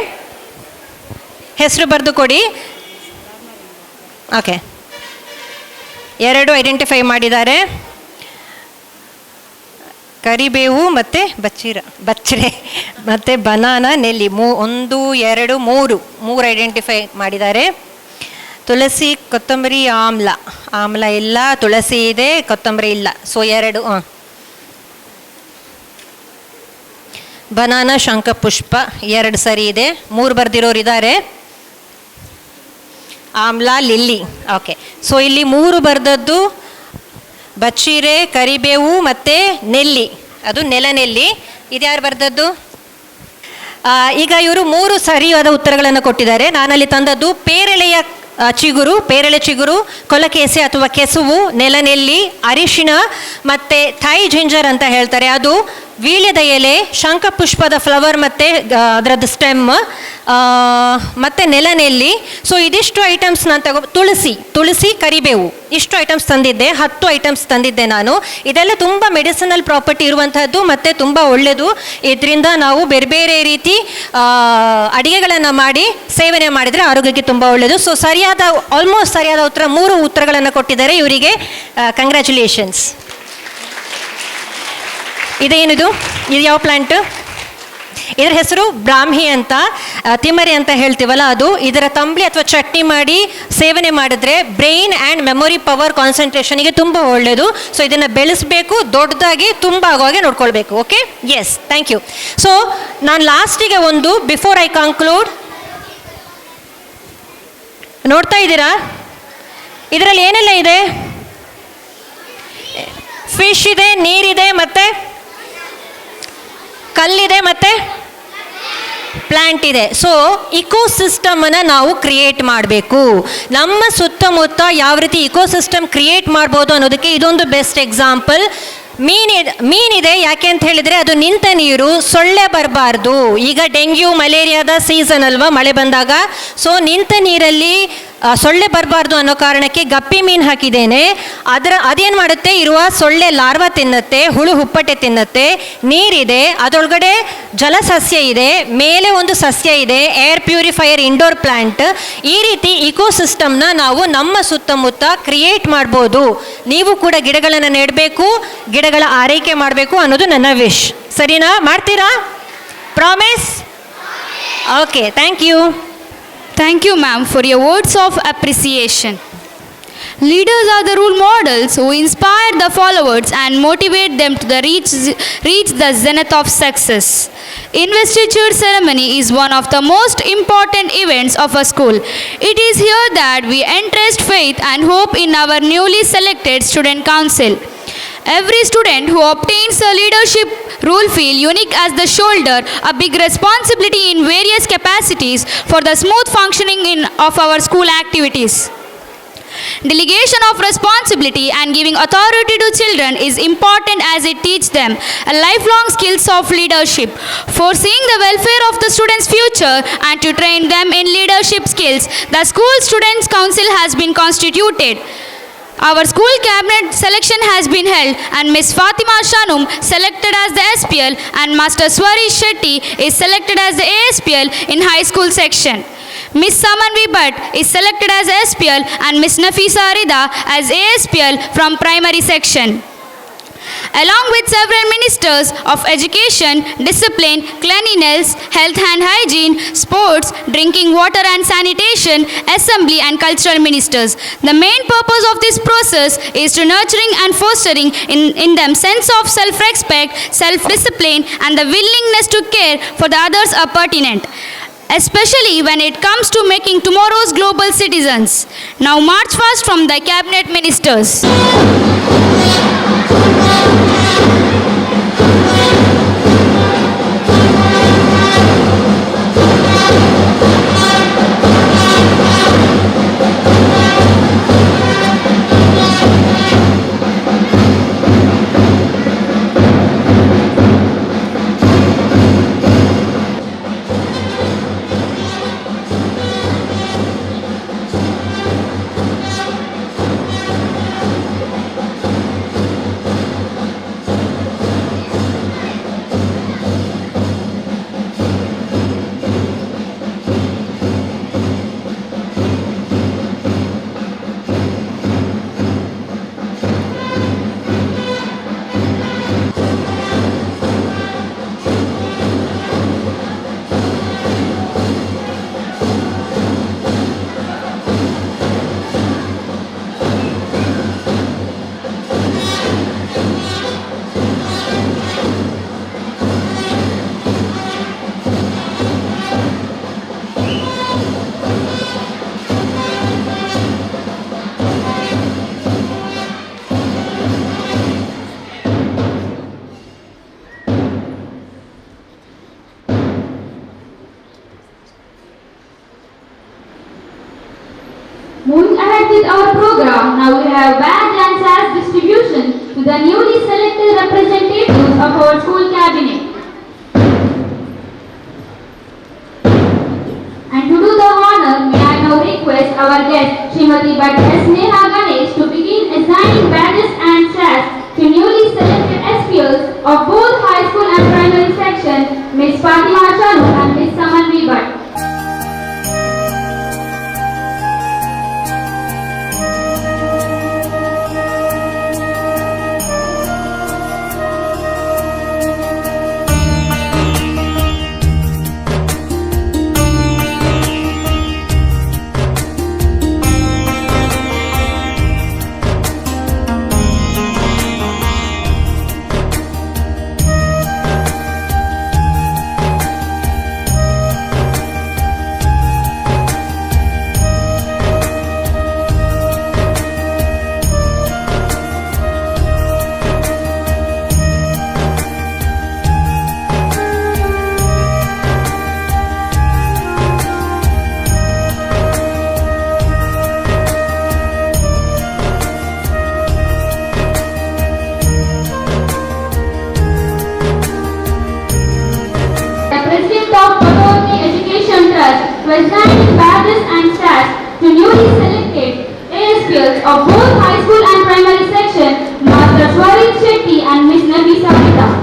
[SPEAKER 10] ಹೆಸರು ಬರೆದು ಕೊಡಿ. ಓಕೆ, 2 ಐಡೆಂಟಿಫೈ ಮಾಡಿದ್ದಾರೆ. ಕರಿಬೇವು ಮತ್ತು ಬಚ್ಚರೆ ಮತ್ತು ಬನಾನಾ, ನೆಲ್ಲಿ 1 2 3 ಐಡೆಂಟಿಫೈ ಮಾಡಿದ್ದಾರೆ. ತುಳಸಿ, ಕೊತ್ತಂಬರಿ, ಆಮ್ಲ ಇಲ್ಲ, ತುಳಸಿ ಇದೆ, ಕೊತ್ತಂಬರಿ ಇಲ್ಲ. ಸೊ 2. ಬನಾನಾ, ಶಂಖಪುಷ್ಪ 2 ಸರಿ ಇದೆ. 3 ಬರೆದಿರೋರು ಇದ್ದಾರೆ. ಆಮ್ಲ, ಲಿಲ್ಲಿ. ಓಕೆ, ಸೊ ಇಲ್ಲಿ 3 ಬರೆದದ್ದು ಬಚ್ಚೀರೆ, ಕರಿಬೇವು ಮತ್ತು ನೆಲ್ಲಿ, ಅದು ನೆಲನೆಲ್ಲಿ. ಇದ್ಯಾರು ಬರೆದದ್ದು? ಈಗ ಇವರು 3 ಸರಿಯಾದ ಉತ್ತರಗಳನ್ನು ಕೊಟ್ಟಿದ್ದಾರೆ. ನಾನಲ್ಲಿ ತಂದದ್ದು ಪೇರಳೆ ಚಿಗುರು, ಕೊಲಕೇಸೆ ಅಥವಾ ಕೆಸುವು, ನೆಲನೆಲ್ಲಿ, ಅರಿಶಿಣ ಮತ್ತು ಥೈ ಜಿಂಜರ್ ಅಂತ ಹೇಳ್ತಾರೆ, ಅದು ವೀಳ್ಯದ ಎಲೆ, ಶಂಖಪುಷ್ಪದ ಫ್ಲವರ್ ಮತ್ತು ಅದರದ್ದು ಸ್ಟೆಮ್ ಮತ್ತು ನೆಲನೆಲ್ಲಿ. ಸೊ ಇದಿಷ್ಟು ಐಟಮ್ಸ್ ನಾನು ತುಳಸಿ, ಕರಿಬೇವು, ಇಷ್ಟು ಐಟಮ್ಸ್ ತಂದಿದ್ದೆ. 10 ಐಟಮ್ಸ್ ತಂದಿದ್ದೆ ನಾನು. ಇದೆಲ್ಲ ತುಂಬ ಮೆಡಿಸಿನಲ್ ಪ್ರಾಪರ್ಟಿ ಇರುವಂಥದ್ದು ಮತ್ತು ತುಂಬ ಒಳ್ಳೆಯದು. ಇದರಿಂದ ನಾವು ಬೇರೆ ಬೇರೆ ರೀತಿ ಅಡುಗೆಗಳನ್ನು ಮಾಡಿ ಸೇವನೆ ಮಾಡಿದರೆ ಆರೋಗ್ಯಕ್ಕೆ ತುಂಬ ಒಳ್ಳೆಯದು. ಸೊ ಆಲ್ಮೋಸ್ಟ್ ಸರಿಯಾದ ಉತ್ತರ 3 ಉತ್ತರಗಳನ್ನು ಕೊಟ್ಟಿದ್ದಾರೆ. ಇವರಿಗೆ ಕಂಗ್ರ್ಯಾಚುಲೇಷನ್ಸ್. ಇದೇನಿದು? ಇದು ಯಾವ ಪ್ಲ್ಯಾಂಟ್? ಇದರ ಹೆಸರು ಬ್ರಾಹ್ಮಿ ಅಂತ, ತಿಮರೆ ಅಂತ ಹೇಳ್ತೀವಲ್ಲ ಅದು. ಇದರ ತಂಬಳಿ ಅಥವಾ ಚಟ್ನಿ ಮಾಡಿ ಸೇವನೆ ಮಾಡಿದ್ರೆ ಬ್ರೈನ್ ಆ್ಯಂಡ್ ಮೆಮೊರಿ ಪವರ್ ಕಾನ್ಸಂಟ್ರೇಷನ್ಗೆ ತುಂಬ ಒಳ್ಳೆಯದು. ಸೊ ಇದನ್ನು ಬೆಳೆಸಬೇಕು, ದೊಡ್ಡದಾಗಿ ತುಂಬ ಆಗುವಾಗೆ ನೋಡ್ಕೊಳ್ಬೇಕು. Okay, yes, thank you. So ನಾನು ಲಾಸ್ಟಿಗೆ ಒಂದು ಬಿಫೋರ್ ಐ ಕನ್ಕ್ಲೂಡ್, ನೋಡ್ತಾ ಇದ್ದೀರಾ ಇದರಲ್ಲಿ ಏನೆಲ್ಲ ಇದೆ? ಫಿಶ್ ಇದೆ, ನೀರಿದೆ, ಮತ್ತು ಕಲ್ಲಿದೆ, ಮತ್ತು ಪ್ಲ್ಯಾಂಟ್ ಇದೆ. ಸೊ ಇಕೋಸಿಸ್ಟಮನ್ನು ನಾವು ಕ್ರಿಯೇಟ್ ಮಾಡಬೇಕು. ನಮ್ಮ ಸುತ್ತಮುತ್ತ ಯಾವ ರೀತಿ ಇಕೋಸಿಸ್ಟಮ್ ಕ್ರಿಯೇಟ್ ಮಾಡ್ಬೋದು ಅನ್ನೋದಕ್ಕೆ ಇದೊಂದು ಬೆಸ್ಟ್ ಎಕ್ಸಾಂಪಲ್. ಮೀನಿದೆ. ಯಾಕೆ ಅಂತ ಹೇಳಿದರೆ ಅದು ನಿಂತ ನೀರು, ಸೊಳ್ಳೆ ಬರಬಾರ್ದು. ಈಗ ಡೆಂಗ್ಯೂ ಮಲೇರಿಯಾದ ಸೀಸನ್ ಅಲ್ವಾ, ಮಳೆ ಬಂದಾಗ. ಸೊ ನಿಂತ ನೀರಲ್ಲಿ ಸೊಳ್ಳೆ ಬರಬಾರ್ದು ಅನ್ನೋ ಕಾರಣಕ್ಕೆ ಗಪ್ಪಿ ಮೀನು ಹಾಕಿದ್ದೇನೆ. ಅದೇನು ಮಾಡುತ್ತೆ, ಇರುವ ಸೊಳ್ಳೆ ಲಾರ್ವಾ ತಿನ್ನುತ್ತೆ, ಹುಳು ಹುಪ್ಪಟೆ ತಿನ್ನುತ್ತೆ. ನೀರಿದೆ, ಅದರೊಳಗಡೆ ಜಲಸಸ್ಯ ಇದೆ, ಮೇಲೆ ಒಂದು ಸಸ್ಯ ಇದೆ, ಏರ್ ಪ್ಯೂರಿಫೈಯರ್, ಇಂಡೋರ್ ಪ್ಲ್ಯಾಂಟ್. ಈ ರೀತಿ ಇಕೋಸಿಸ್ಟಮ್ನ ನಾವು ನಮ್ಮ ಸುತ್ತಮುತ್ತ ಕ್ರಿಯೇಟ್ ಮಾಡ್ಬೋದು. ನೀವು ಕೂಡ ಗಿಡಗಳನ್ನು ನೆಡಬೇಕು, ಗಿಡಗಳ ಆರೈಕೆ ಮಾಡಬೇಕು ಅನ್ನೋದು ನನ್ನ ವಿಶ್. ಸರಿನಾ? ಮಾಡ್ತೀರಾ? Promise? Okay, thank you.
[SPEAKER 2] Thank you, ma'am, for your words of appreciation. Leaders are the role models who inspire the followers and motivate them to reach the zenith of success. Investiture ceremony is one of the most important events of a school. It is here that we entrust faith and hope in our newly selected student council. Every student who obtains a leadership role feel unique as they shoulder a big responsibility in various capacities for the smooth functioning of our school activities. Delegation of responsibility and giving authority to children is important as it teaches them a lifelong skills of leadership. Foreseeing the welfare of the students' future and to train them in leadership skills, the school students' council has been constituted. Our school cabinet selection has been held and Miss Fatima Shanum selected as the SPL and Master Swari Shetty is selected as the ASPL in high school section. Miss Samanvi Bhatt is selected as SPL and Miss Nafisa Rida as ASPL from primary section. Along with several ministers of education, discipline, cleanliness, health and hygiene, sports, drinking water and sanitation, assembly and cultural ministers. The main purpose of this process is to nurturing and fostering in them sense of self-respect, self-discipline and the willingness to care for the others are pertinent, especially when it comes to making tomorrow's global citizens. Now march fast from the cabinet ministers.
[SPEAKER 1] Moving ahead with our program, now we have badge and sash distribution to the newly selected representatives of our school cabinet. And to do the honor, may I now request our guest, Srimati Bhatt S. Neha Ganesh, to begin assigning badges and sash to newly selected SPLs of both high school and primary section, Ms. Fatima Chanu and Ms. Samanvi Bhatt. Presenting badges and sash to newly selected ASPLs of both high school and primary section, Master Swarit Shetty and Ms. Nafisa Mehta.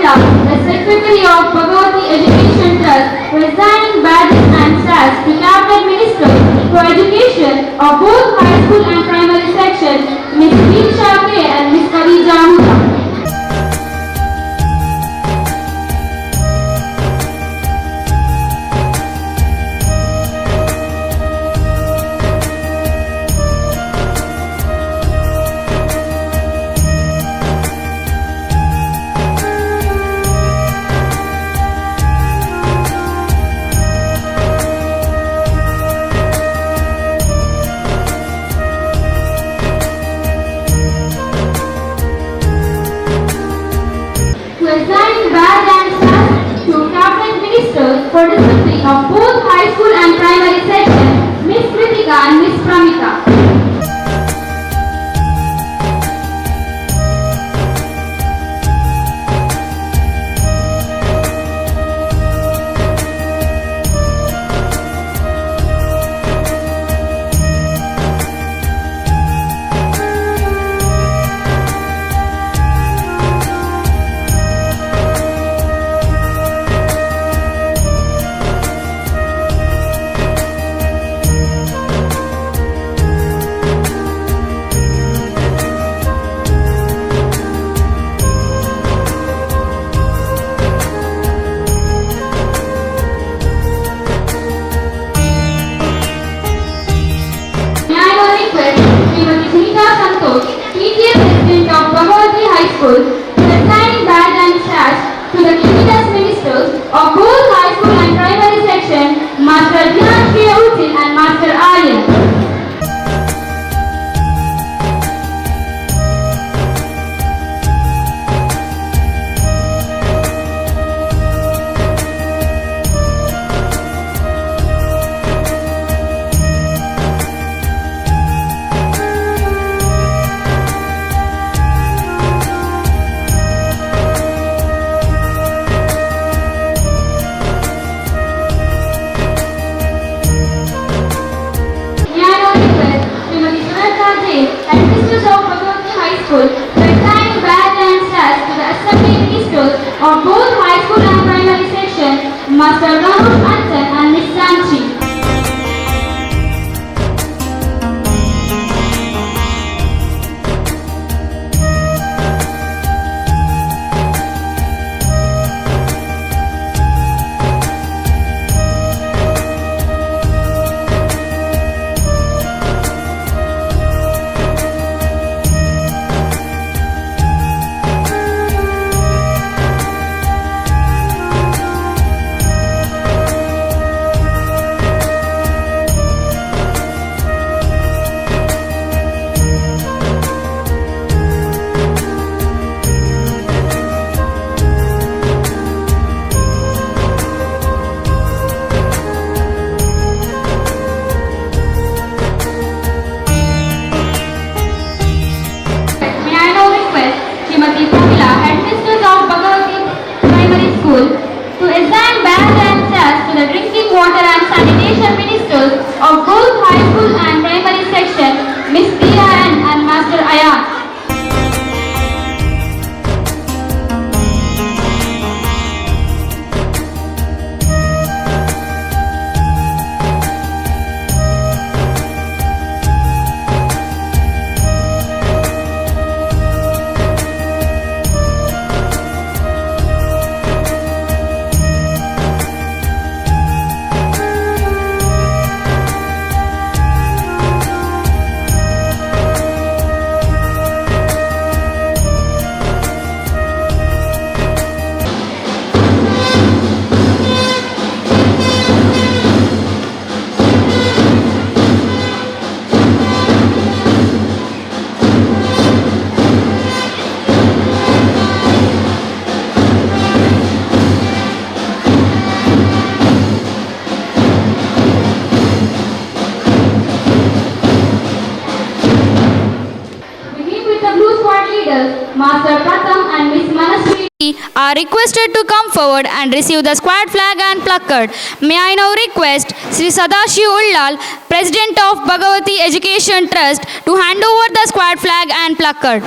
[SPEAKER 1] The Secretary of Bhagavati Education Trust, presenting badges and sash to Cabinet Minister for Education of both high school and primary section, Ms. Deeksha K. and Ms. Khadija Huda. For discipline of both high school and primary section, Ms. Kritika and Ms. Pramita. PTA President of Bhagavati High School, presenting badge and sash to the Cabinet Ministers of both high school and primary section, Master Dhyan K. Util and Master Aryan. the Drinking Water and Sanitation Ministers of both High School and Primary Section, Miss Priya and Master Ayan. Master Pratham and Miss Manaswini
[SPEAKER 2] are requested to come forward and receive the squad flag and placard. May I now request Sri Sadashiv Ullal, President of Bhagavati Education Trust, to hand over the squad flag and placard.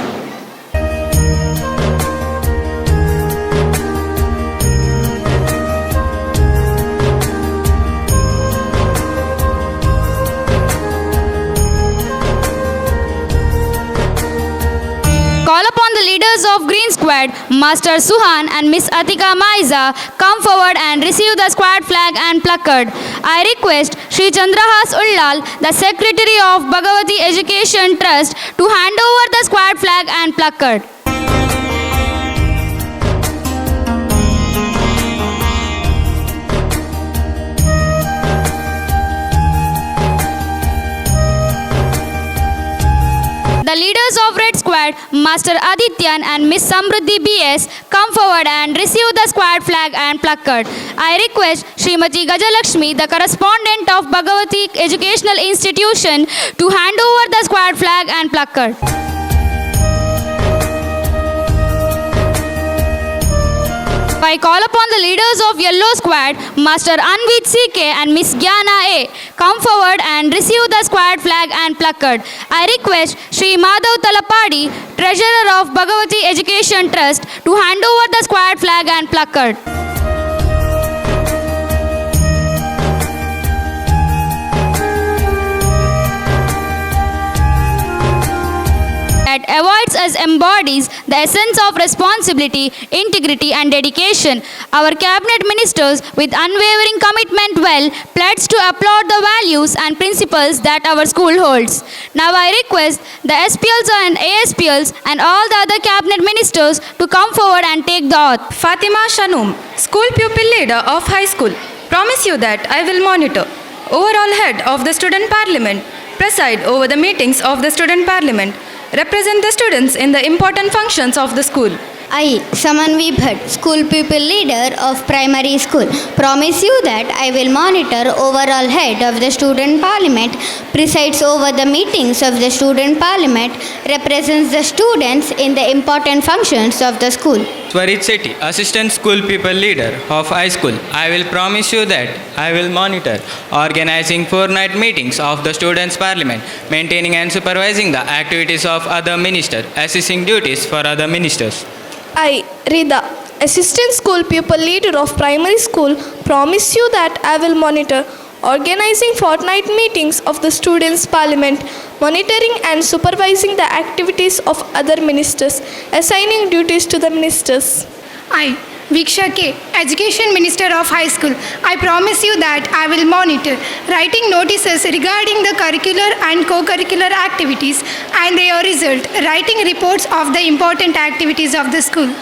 [SPEAKER 2] Call upon the leaders of Green Squad, Master Suhan and Miss Atika Maiza, come forward and receive the squad flag and placard. I request Sri Chandrahas Ullal, the Secretary of Bhagavati Education Trust, to hand over the squad flag and placard. The leaders of Red Squad, Master Adityan and Miss Samruddhi BS, come forward and receive the squad flag and placard. I request Srimati Gajalakshmi, the correspondent of Bhagavati Educational Institution, to hand over the squad flag and placard. I call upon the leaders of Yellow Squad, Master Anvit CK and Miss Gyana A, come forward and receive the squad flag and placard. I request Sri Madhav Talapadi, Treasurer of Bhagavati Education Trust, to hand over the squad flag and placard. That avoids us embodies the essence of responsibility, integrity and dedication. Our cabinet ministers with unwavering commitment pledge to applaud the values and principles that our school holds. Now I request the SPLs and ASPLs and all the other cabinet ministers to come forward and take the oath.
[SPEAKER 9] Fatima Shanum, School Pupil Leader of High School, promise you that I will monitor. Overall Head of the Student Parliament, preside over the meetings of the Student Parliament, represent the students in the important functions of the school.
[SPEAKER 11] I, Samanvi Bhatt, School Pupil Leader of Primary School, promise you that I will monitor overall Head of the Student Parliament, presides over the meetings of the Student Parliament, represents the students in the important functions of the school.
[SPEAKER 12] Swarit Sethi, Assistant School Pupil Leader of High School, I will promise you that I will monitor organizing fortnight meetings of the Students' Parliament, maintaining and supervising the activities of other ministers, assessing duties for other ministers.
[SPEAKER 13] I, Rida, Assistant School Pupil Leader of Primary School, promise you that I will monitor organizing fortnight meetings of the Students' Parliament, monitoring and supervising the activities of other ministers, assigning duties to the ministers.
[SPEAKER 14] I, Viksha K, Education Minister of High School, I promise you that I will monitor writing notices regarding the curricular and co-curricular activities and their result, writing reports of the important activities of the school.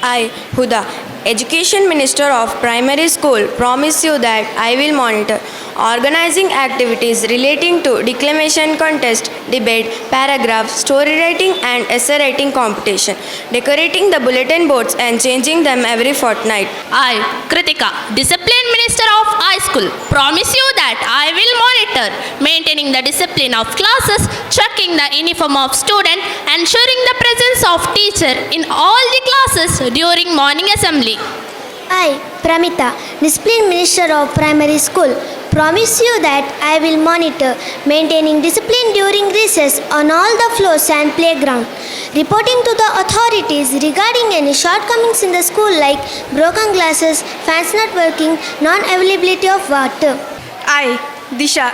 [SPEAKER 15] I, Huda, Education Minister of Primary School, promise you that I will monitor organizing activities relating to declamation contest, debate, paragraph, story writing and essay writing competition, decorating the bulletin boards and changing them every fortnight.
[SPEAKER 16] I, Kritika, Discipline Minister of High School, promise you that I will monitor maintaining the discipline of classes, checking the uniform of student, ensuring the presence of teacher in all the classes during morning assembly.
[SPEAKER 17] I, Pramita, Discipline Minister of Primary School, promise you that I will monitor maintaining discipline during recess on all the floors and playground, reporting to the authorities regarding any shortcomings in the school like broken glasses, fans not working, non-availability of water.
[SPEAKER 18] I, Disha,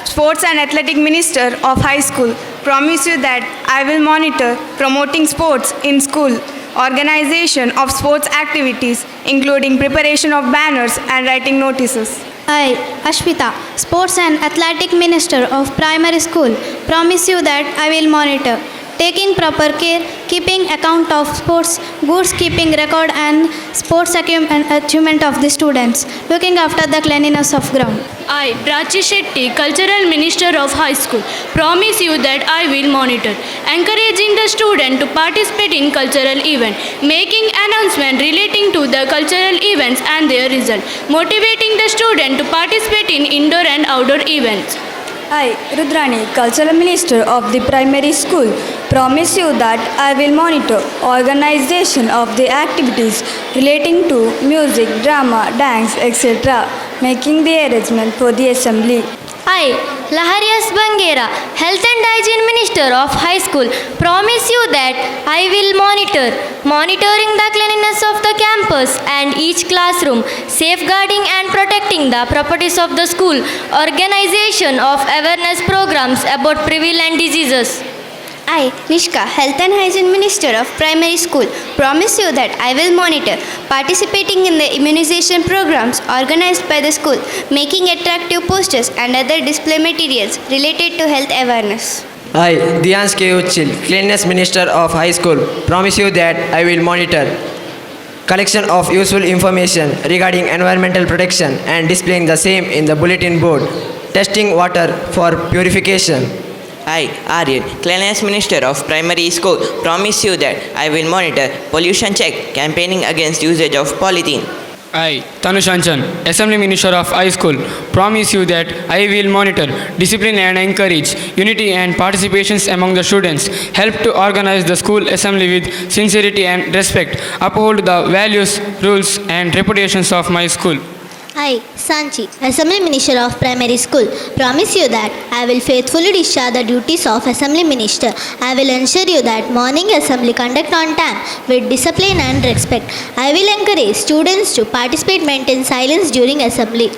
[SPEAKER 18] Sports and Athletic Minister of High School, promise you that I will monitor promoting sports in school, organization of sports activities, including preparation of banners and writing notices.
[SPEAKER 19] I, Ashmita, Sports and Athletic Minister of Primary School, promise you that I will monitor taking proper care, keeping account of sports, goods keeping record and sports achievement of the students, looking after the cleanliness of ground.
[SPEAKER 1] I, Prachi Shetty, Cultural Minister of High School, promise you that I will monitor encouraging the student to participate in cultural event, making announcement relating to the cultural events and their result, motivating the student to participate in indoor and outdoor events.
[SPEAKER 18] I, Rudrani, Cultural Minister of the Primary School, promise you that I will monitor organization of the activities relating to music, drama, dance, etc., making the arrangement for the assembly.
[SPEAKER 19] I, Laharias Bangera, Health and Hygiene Minister of High School, promise you that I will monitoring the cleanliness of the campus and each classroom, safeguarding and protecting the properties of the school, organization of awareness programs about prevalent diseases.
[SPEAKER 11] I, Nishka, Health and Hygiene Minister of Primary School, promise you that I will monitor participating in the immunization programs organized by the school, making attractive posters and other display materials related to health awareness.
[SPEAKER 20] I, Dians K. Uchil, Cleanliness Minister of High School, promise you that I will monitor collection of useful information regarding environmental protection and displaying the same in the bulletin board, testing water for purification.
[SPEAKER 5] I, Aryan, Cleanliness Minister of Primary School, promise you that I will monitor pollution check, campaigning against usage of polythene.
[SPEAKER 21] I, Tanushanchan, Assembly Minister of High School, promise you that I will monitor discipline and encourage unity and participations among the students, help to organize the school assembly with sincerity and respect, uphold the values, rules and reputations of my school.
[SPEAKER 17] I, Sanchi, Assembly Minister of Primary School, promise you that I will faithfully discharge the duties of Assembly Minister. I will ensure you that morning assembly conduct on time with discipline and respect. I will encourage students to participate, maintain silence during assembly.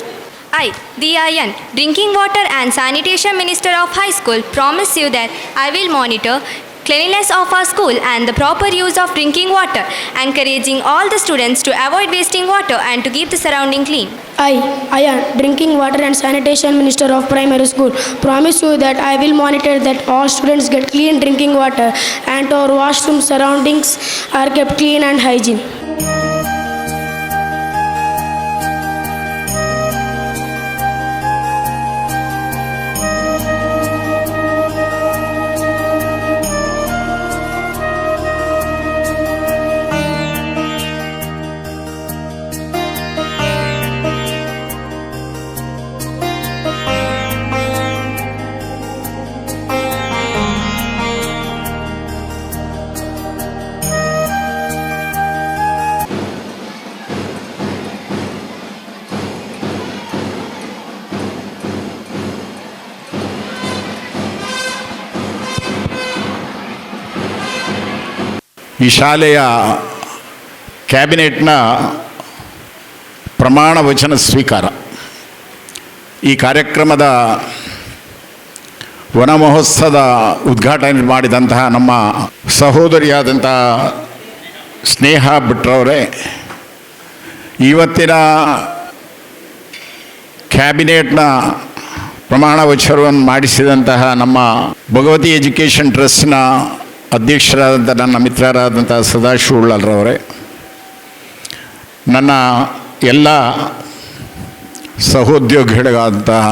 [SPEAKER 9] I, Diayan, Drinking Water and Sanitation Minister of High School, promise you that I will monitor cleanliness of our school and the proper use of drinking water, encouraging all the students to avoid wasting water and to keep the surrounding clean.
[SPEAKER 22] I, Ayan, Drinking Water and Sanitation Minister of Primary School, promise you that I will monitor that all students get clean drinking water and our washroom surroundings are kept clean and hygiene.
[SPEAKER 23] ಈ ಶಾಲೆಯ ಕ್ಯಾಬಿನೆಟ್ನ ಪ್ರಮಾಣ ವಚನ ಸ್ವೀಕಾರ. ಈ ಕಾರ್ಯಕ್ರಮದ ವನ ಮಹೋತ್ಸವದ ಉದ್ಘಾಟನೆ ಮಾಡಿದಂತಹ ನಮ್ಮ ಸಹೋದರಿಯಾದಂಥ ಸ್ನೇಹ ಭಟ್ರವರೇ, ಇವತ್ತಿನ ಕ್ಯಾಬಿನೆಟ್ನ ಪ್ರಮಾಣ ವಚನವನ್ನು ಮಾಡಿಸಿದಂತಹ ನಮ್ಮ ಭಗವತಿ ಎಜುಕೇಷನ್ ಟ್ರಸ್ಟ್ನ ಅಧ್ಯಕ್ಷರಾದಂಥ ನನ್ನ ಮಿತ್ರರಾದಂಥ ಸದಾಶಿವ ಉಳ್ಳಲ್ರವರೇ, ನನ್ನ ಎಲ್ಲ ಸಹೋದ್ಯೋಗಿಗಳಾದಂತಹ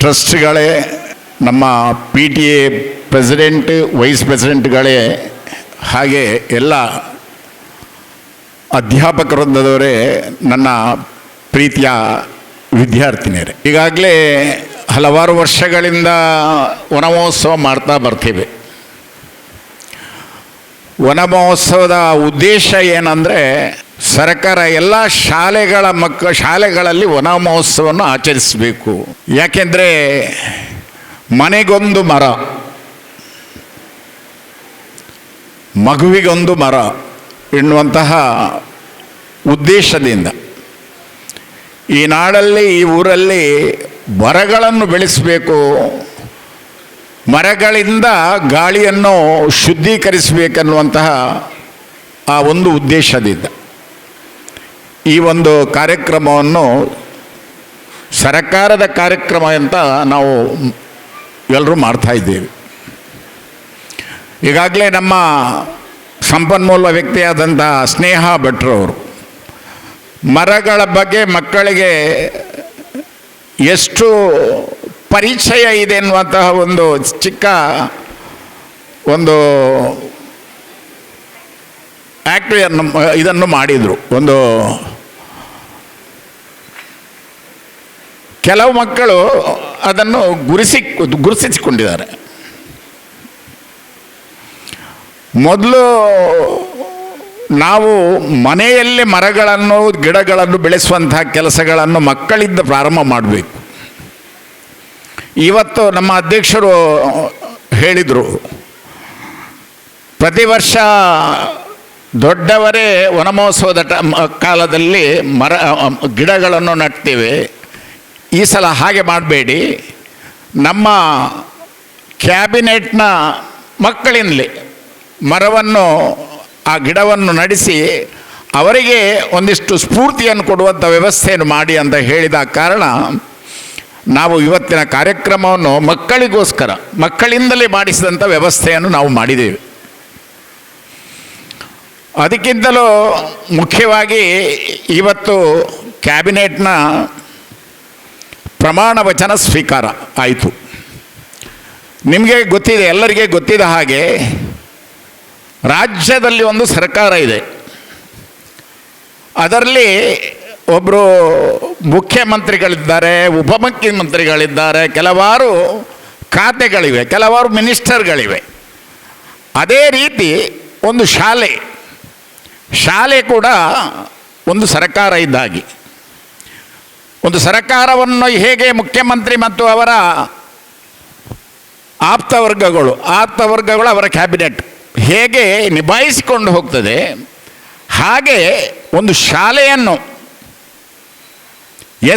[SPEAKER 23] ಟ್ರಸ್ಟ್ಗಳೇ, ನಮ್ಮ PTA ಪ್ರೆಸಿಡೆಂಟ್, ವೈಸ್ ಪ್ರೆಸಿಡೆಂಟ್ಗಳೇ, ಹಾಗೆ ಎಲ್ಲ ಅಧ್ಯಾಪಕ ವೃಂದದವರೇ, ನನ್ನ ಪ್ರೀತಿಯ ವಿದ್ಯಾರ್ಥಿನಿಯರೇ, ಈಗಾಗಲೇ ಹಲವಾರು ವರ್ಷಗಳಿಂದ ವನ ಮಹೋತ್ಸವ ಮಾಡ್ತಾ ಬರ್ತೀವಿ. ವನ ಉದ್ದೇಶ ಏನಂದರೆ ಸರ್ಕಾರ ಎಲ್ಲ ಶಾಲೆಗಳಲ್ಲಿ ವನ ಮಹೋತ್ಸವವನ್ನು ಆಚರಿಸಬೇಕು. ಯಾಕೆಂದರೆ ಮನೆಗೊಂದು ಮರ, ಮಗುವಿಗೊಂದು ಮರ ಎನ್ನುವಂತಹ ಉದ್ದೇಶದಿಂದ ಈ ನಾಡಲ್ಲಿ, ಈ ಊರಲ್ಲಿ ಮರಗಳನ್ನು ಬೆಳೆಸಬೇಕು, ಮರಗಳಿಂದ ಗಾಳಿಯನ್ನು ಶುದ್ಧೀಕರಿಸಬೇಕನ್ನುವಂತಹ ಆ ಒಂದು ಉದ್ದೇಶದಿಂದ ಈ ಒಂದು ಕಾರ್ಯಕ್ರಮವನ್ನು ಸರಕಾರದ ಕಾರ್ಯಕ್ರಮ ಅಂತ ನಾವು ಎಲ್ಲರೂ ಮಾಡ್ತಾಯಿದ್ದೇವೆ. ಈಗಾಗಲೇ ನಮ್ಮ ಸಂಪನ್ಮೂಲ ವ್ಯಕ್ತಿಯಾದಂಥ ಸ್ನೇಹ ಭಟ್ರವರು ಮರಗಳ ಬಗ್ಗೆ ಮಕ್ಕಳಿಗೆ ಎಷ್ಟು ಪರಿಚಯ ಇದೆ ಎನ್ನುವಂತಹ ಒಂದು ಚಿಕ್ಕ ಒಂದು ಇದನ್ನು ಮಾಡಿದರು. ಕೆಲವು ಮಕ್ಕಳು ಅದನ್ನು ಗುರುತಿಸಿಕೊಂಡಿದ್ದಾರೆ. ಮೊದಲು ನಾವು ಮನೆಯಲ್ಲಿ ಮರಗಳನ್ನು ಗಿಡಗಳನ್ನು ಬೆಳೆಸುವಂತಹ ಕೆಲಸಗಳನ್ನು ಮಕ್ಕಳಿಂದ ಪ್ರಾರಂಭ ಮಾಡಬೇಕು. ಇವತ್ತು ನಮ್ಮ ಅಧ್ಯಕ್ಷರು ಹೇಳಿದರು, ಪ್ರತಿ ವರ್ಷ ದೊಡ್ಡವರೇ ವನಮಹೋತ್ಸವದ ಕಾಲದಲ್ಲಿ ಗಿಡಗಳನ್ನು ನೆಡ್ತೇವೆ. ಈ ಸಲ ಹಾಗೆ ಮಾಡಬೇಡಿ, ನಮ್ಮ ಕ್ಯಾಬಿನೆಟ್ನ ಮಕ್ಕಳಿಂದಲೇ ಮರವನ್ನು ಆ ಗಿಡವನ್ನು ನಡೆಸಿ ಅವರಿಗೆ ಒಂದಿಷ್ಟು ಸ್ಫೂರ್ತಿಯನ್ನು ಕೊಡುವಂಥ ವ್ಯವಸ್ಥೆಯನ್ನು ಮಾಡಿ ಅಂತ ಹೇಳಿದ ಕಾರಣ ನಾವು ಇವತ್ತಿನ ಕಾರ್ಯಕ್ರಮವನ್ನು ಮಕ್ಕಳಿಗೋಸ್ಕರ ಮಕ್ಕಳಿಂದಲೇ ಮಾಡಿಸಿದಂಥ ವ್ಯವಸ್ಥೆಯನ್ನು ನಾವು ಮಾಡಿದ್ದೇವೆ. ಅದಕ್ಕಿಂತಲೂ ಮುಖ್ಯವಾಗಿ ಇವತ್ತು ಕ್ಯಾಬಿನೆಟ್ನ ಪ್ರಮಾಣ ವಚನ ಸ್ವೀಕಾರ ಆಯಿತು. ನಿಮಗೆ ಗೊತ್ತಿದೆ, ಎಲ್ಲರಿಗೆ ಗೊತ್ತಿದ್ದ ಹಾಗೆ ರಾಜ್ಯದಲ್ಲಿ ಒಂದು ಸರ್ಕಾರ ಇದೆ. ಅದರಲ್ಲಿ ಒಬ್ಬರು ಮುಖ್ಯಮಂತ್ರಿಗಳಿದ್ದಾರೆ, ಉಪಮುಖ್ಯಮಂತ್ರಿಗಳಿದ್ದಾರೆ, ಕೆಲವಾರು ಖಾತೆಗಳಿವೆ, ಕೆಲವಾರು ಮಿನಿಸ್ಟರ್ಗಳಿವೆ. ಅದೇ ರೀತಿ ಒಂದು ಶಾಲೆ ಕೂಡ ಒಂದು ಸರ್ಕಾರ ಇದ್ದಾಗಿ. ಒಂದು ಸರ್ಕಾರವನ್ನು ಹೇಗೆ ಮುಖ್ಯಮಂತ್ರಿ ಮತ್ತು ಅವರ ಆಪ್ತವರ್ಗಗಳು ಅವರ ಕ್ಯಾಬಿನೆಟ್ ಹೇಗೆ ನಿಭಾಯಿಸಿಕೊಂಡು ಹೋಗ್ತದೆ, ಹಾಗೆ ಒಂದು ಶಾಲೆಯನ್ನು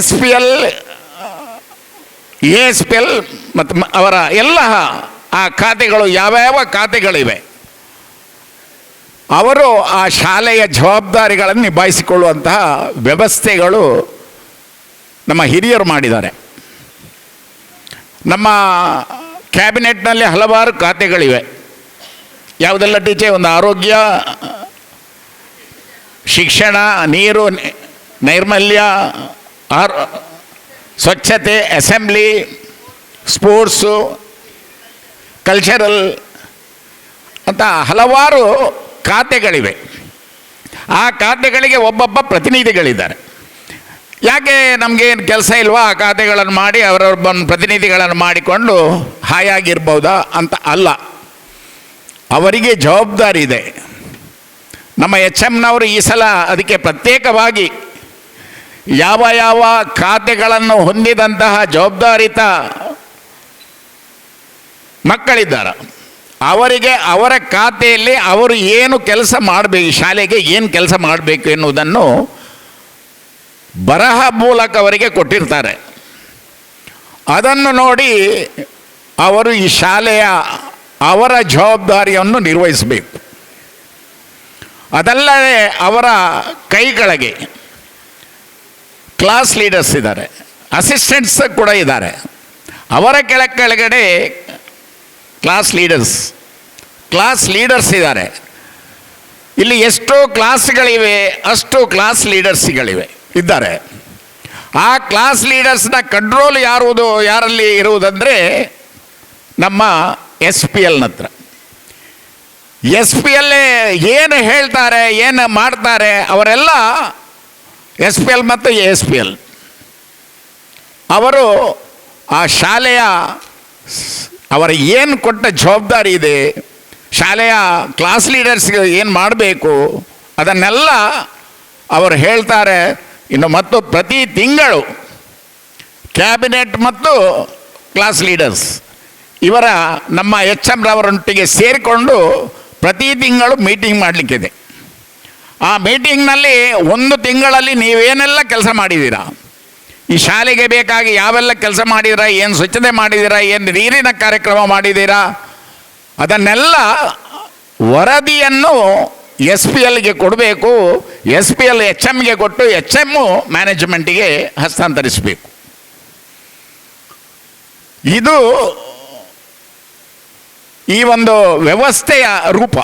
[SPEAKER 23] SPL, ASPL ಮತ್ತು ಅವರ ಎಲ್ಲ ಆ ಖಾತೆಗಳು ಯಾವ್ಯಾವ ಖಾತೆಗಳಿವೆ ಅವರು ಆ ಶಾಲೆಯ ಜವಾಬ್ದಾರಿಗಳನ್ನು ನಿಭಾಯಿಸಿಕೊಳ್ಳುವಂತಹ ವ್ಯವಸ್ಥೆಗಳು ನಮ್ಮ ಹಿರಿಯರು ಮಾಡಿದ್ದಾರೆ. ನಮ್ಮ ಕ್ಯಾಬಿನೆಟ್ನಲ್ಲಿ ಹಲವಾರು ಖಾತೆಗಳಿವೆ. ಯಾವುದೆಲ್ಲ ಟೀಚರ್? ಒಂದು ಆರೋಗ್ಯ, ಶಿಕ್ಷಣ, ನೀರು, ನೈರ್ಮಲ್ಯ, ಸ್ವಚ್ಛತೆ, ಅಸೆಂಬ್ಲಿ, ಸ್ಪೋರ್ಟ್ಸು, ಕಲ್ಚರಲ್ ಅಂತ ಹಲವಾರು ಖಾತೆಗಳಿವೆ. ಆ ಖಾತೆಗಳಿಗೆ ಒಬ್ಬೊಬ್ಬ ಪ್ರತಿನಿಧಿಗಳಿದ್ದಾರೆ. ಯಾಕೆ ನಮಗೇನು ಕೆಲಸ ಇಲ್ವಾ ಆ ಖಾತೆಗಳನ್ನು ಮಾಡಿ ಅವರವ್ರ ಪ್ರತಿನಿಧಿಗಳನ್ನು ಮಾಡಿಕೊಂಡು ಹಾಯಾಗಿರ್ಬೋದಾ ಅಂತ ಅಲ್ಲ, ಅವರಿಗೆ ಜವಾಬ್ದಾರಿ ಇದೆ. ನಮ್ಮ HMನವರು ಈ ಸಲ ಅದಕ್ಕೆ ಪ್ರತ್ಯೇಕವಾಗಿ ಯಾವ ಖಾತೆಗಳನ್ನು ಹೊಂದಿದಂತಹ ಜವಾಬ್ದಾರಿತ ಮಕ್ಕಳಿದ್ದಾರೆ ಅವರಿಗೆ ಅವರ ಖಾತೆಯಲ್ಲಿ ಅವರು ಏನು ಕೆಲಸ ಮಾಡಬೇಕು, ಶಾಲೆಗೆ ಏನು ಕೆಲಸ ಮಾಡಬೇಕು ಎನ್ನುವುದನ್ನು ಬರಹ ಮೂಲಕ ಅವರಿಗೆ ಕೊಟ್ಟಿರ್ತಾರೆ. ಅದನ್ನು ನೋಡಿ ಅವರು ಈ ಶಾಲೆಯ ಅವರ ಜವಾಬ್ದಾರಿಯನ್ನು ನಿರ್ವಹಿಸಬೇಕು. ಅದಲ್ಲದೆ ಅವರ ಕೈ ಕೆಳಗೆ ಕ್ಲಾಸ್ ಲೀಡರ್ಸ್ ಇದ್ದಾರೆ, ಅಸಿಸ್ಟೆಂಟ್ಸ್ ಕೂಡ ಇದ್ದಾರೆ. ಅವರ ಕೆಳಗಡೆ ಕ್ಲಾಸ್ ಲೀಡರ್ಸ್ ಇದ್ದಾರೆ. ಇಲ್ಲಿ ಎಷ್ಟೋ ಕ್ಲಾಸ್ಗಳಿವೆ, ಅಷ್ಟು ಕ್ಲಾಸ್ ಇದ್ದಾರೆ. ಆ ಕ್ಲಾಸ್ ಲೀಡರ್ಸ್ನ ಕಂಟ್ರೋಲ್ ಯಾರಲ್ಲಿ ಇರುವುದಂದರೆ ನಮ್ಮ SPLನ ಹತ್ರ. SPL ಏನು ಹೇಳ್ತಾರೆ, ಏನು ಮಾಡ್ತಾರೆ ಅವರೆಲ್ಲ SPL ಮತ್ತು ASPL ಅವರು ಆ ಶಾಲೆಯ ಅವರ ಏನು ಕೊಟ್ಟ ಜವಾಬ್ದಾರಿ ಇದೆ, ಶಾಲೆಯ ಕ್ಲಾಸ್ ಲೀಡರ್ಸ್ಗೆ ಏನು ಮಾಡಬೇಕು ಅದನ್ನೆಲ್ಲ ಅವರು ಹೇಳ್ತಾರೆ. ಇನ್ನು ಮತ್ತು ಪ್ರತಿ ತಿಂಗಳು ಕ್ಯಾಬಿನೆಟ್ ಮತ್ತು ಕ್ಲಾಸ್ ಲೀಡರ್ಸ್ ಇವರ ನಮ್ಮ HM ರವರೊಟ್ಟಿಗೆ ಸೇರಿಕೊಂಡು ಪ್ರತಿ ತಿಂಗಳು ಮೀಟಿಂಗ್ ಮಾಡಲಿಕ್ಕಿದೆ. ಆ ಮೀಟಿಂಗ್ನಲ್ಲಿ ಒಂದು ತಿಂಗಳಲ್ಲಿ ನೀವೇನೆಲ್ಲ ಕೆಲಸ ಮಾಡಿದ್ದೀರಾ, ಈ ಶಾಲೆಗೆ ಬೇಕಾಗಿ ಯಾವೆಲ್ಲ ಕೆಲಸ ಮಾಡಿದ್ದೀರಾ, ಏನು ಸ್ವಚ್ಛತೆ ಮಾಡಿದ್ದೀರಾ, ಏನು ನೀರಿನ ಕಾರ್ಯಕ್ರಮ ಮಾಡಿದ್ದೀರಾ, ಅದನ್ನೆಲ್ಲ ವರದಿಯನ್ನು SPLಗೆ ಕೊಡಬೇಕು. SPL HMಗೆ ಕೊಟ್ಟು HM ಮ್ಯಾನೇಜ್ಮೆಂಟಿಗೆ ಹಸ್ತಾಂತರಿಸಬೇಕು. ಇದು ಈ ಒಂದು ವ್ಯವಸ್ಥೆಯ ರೂಪ.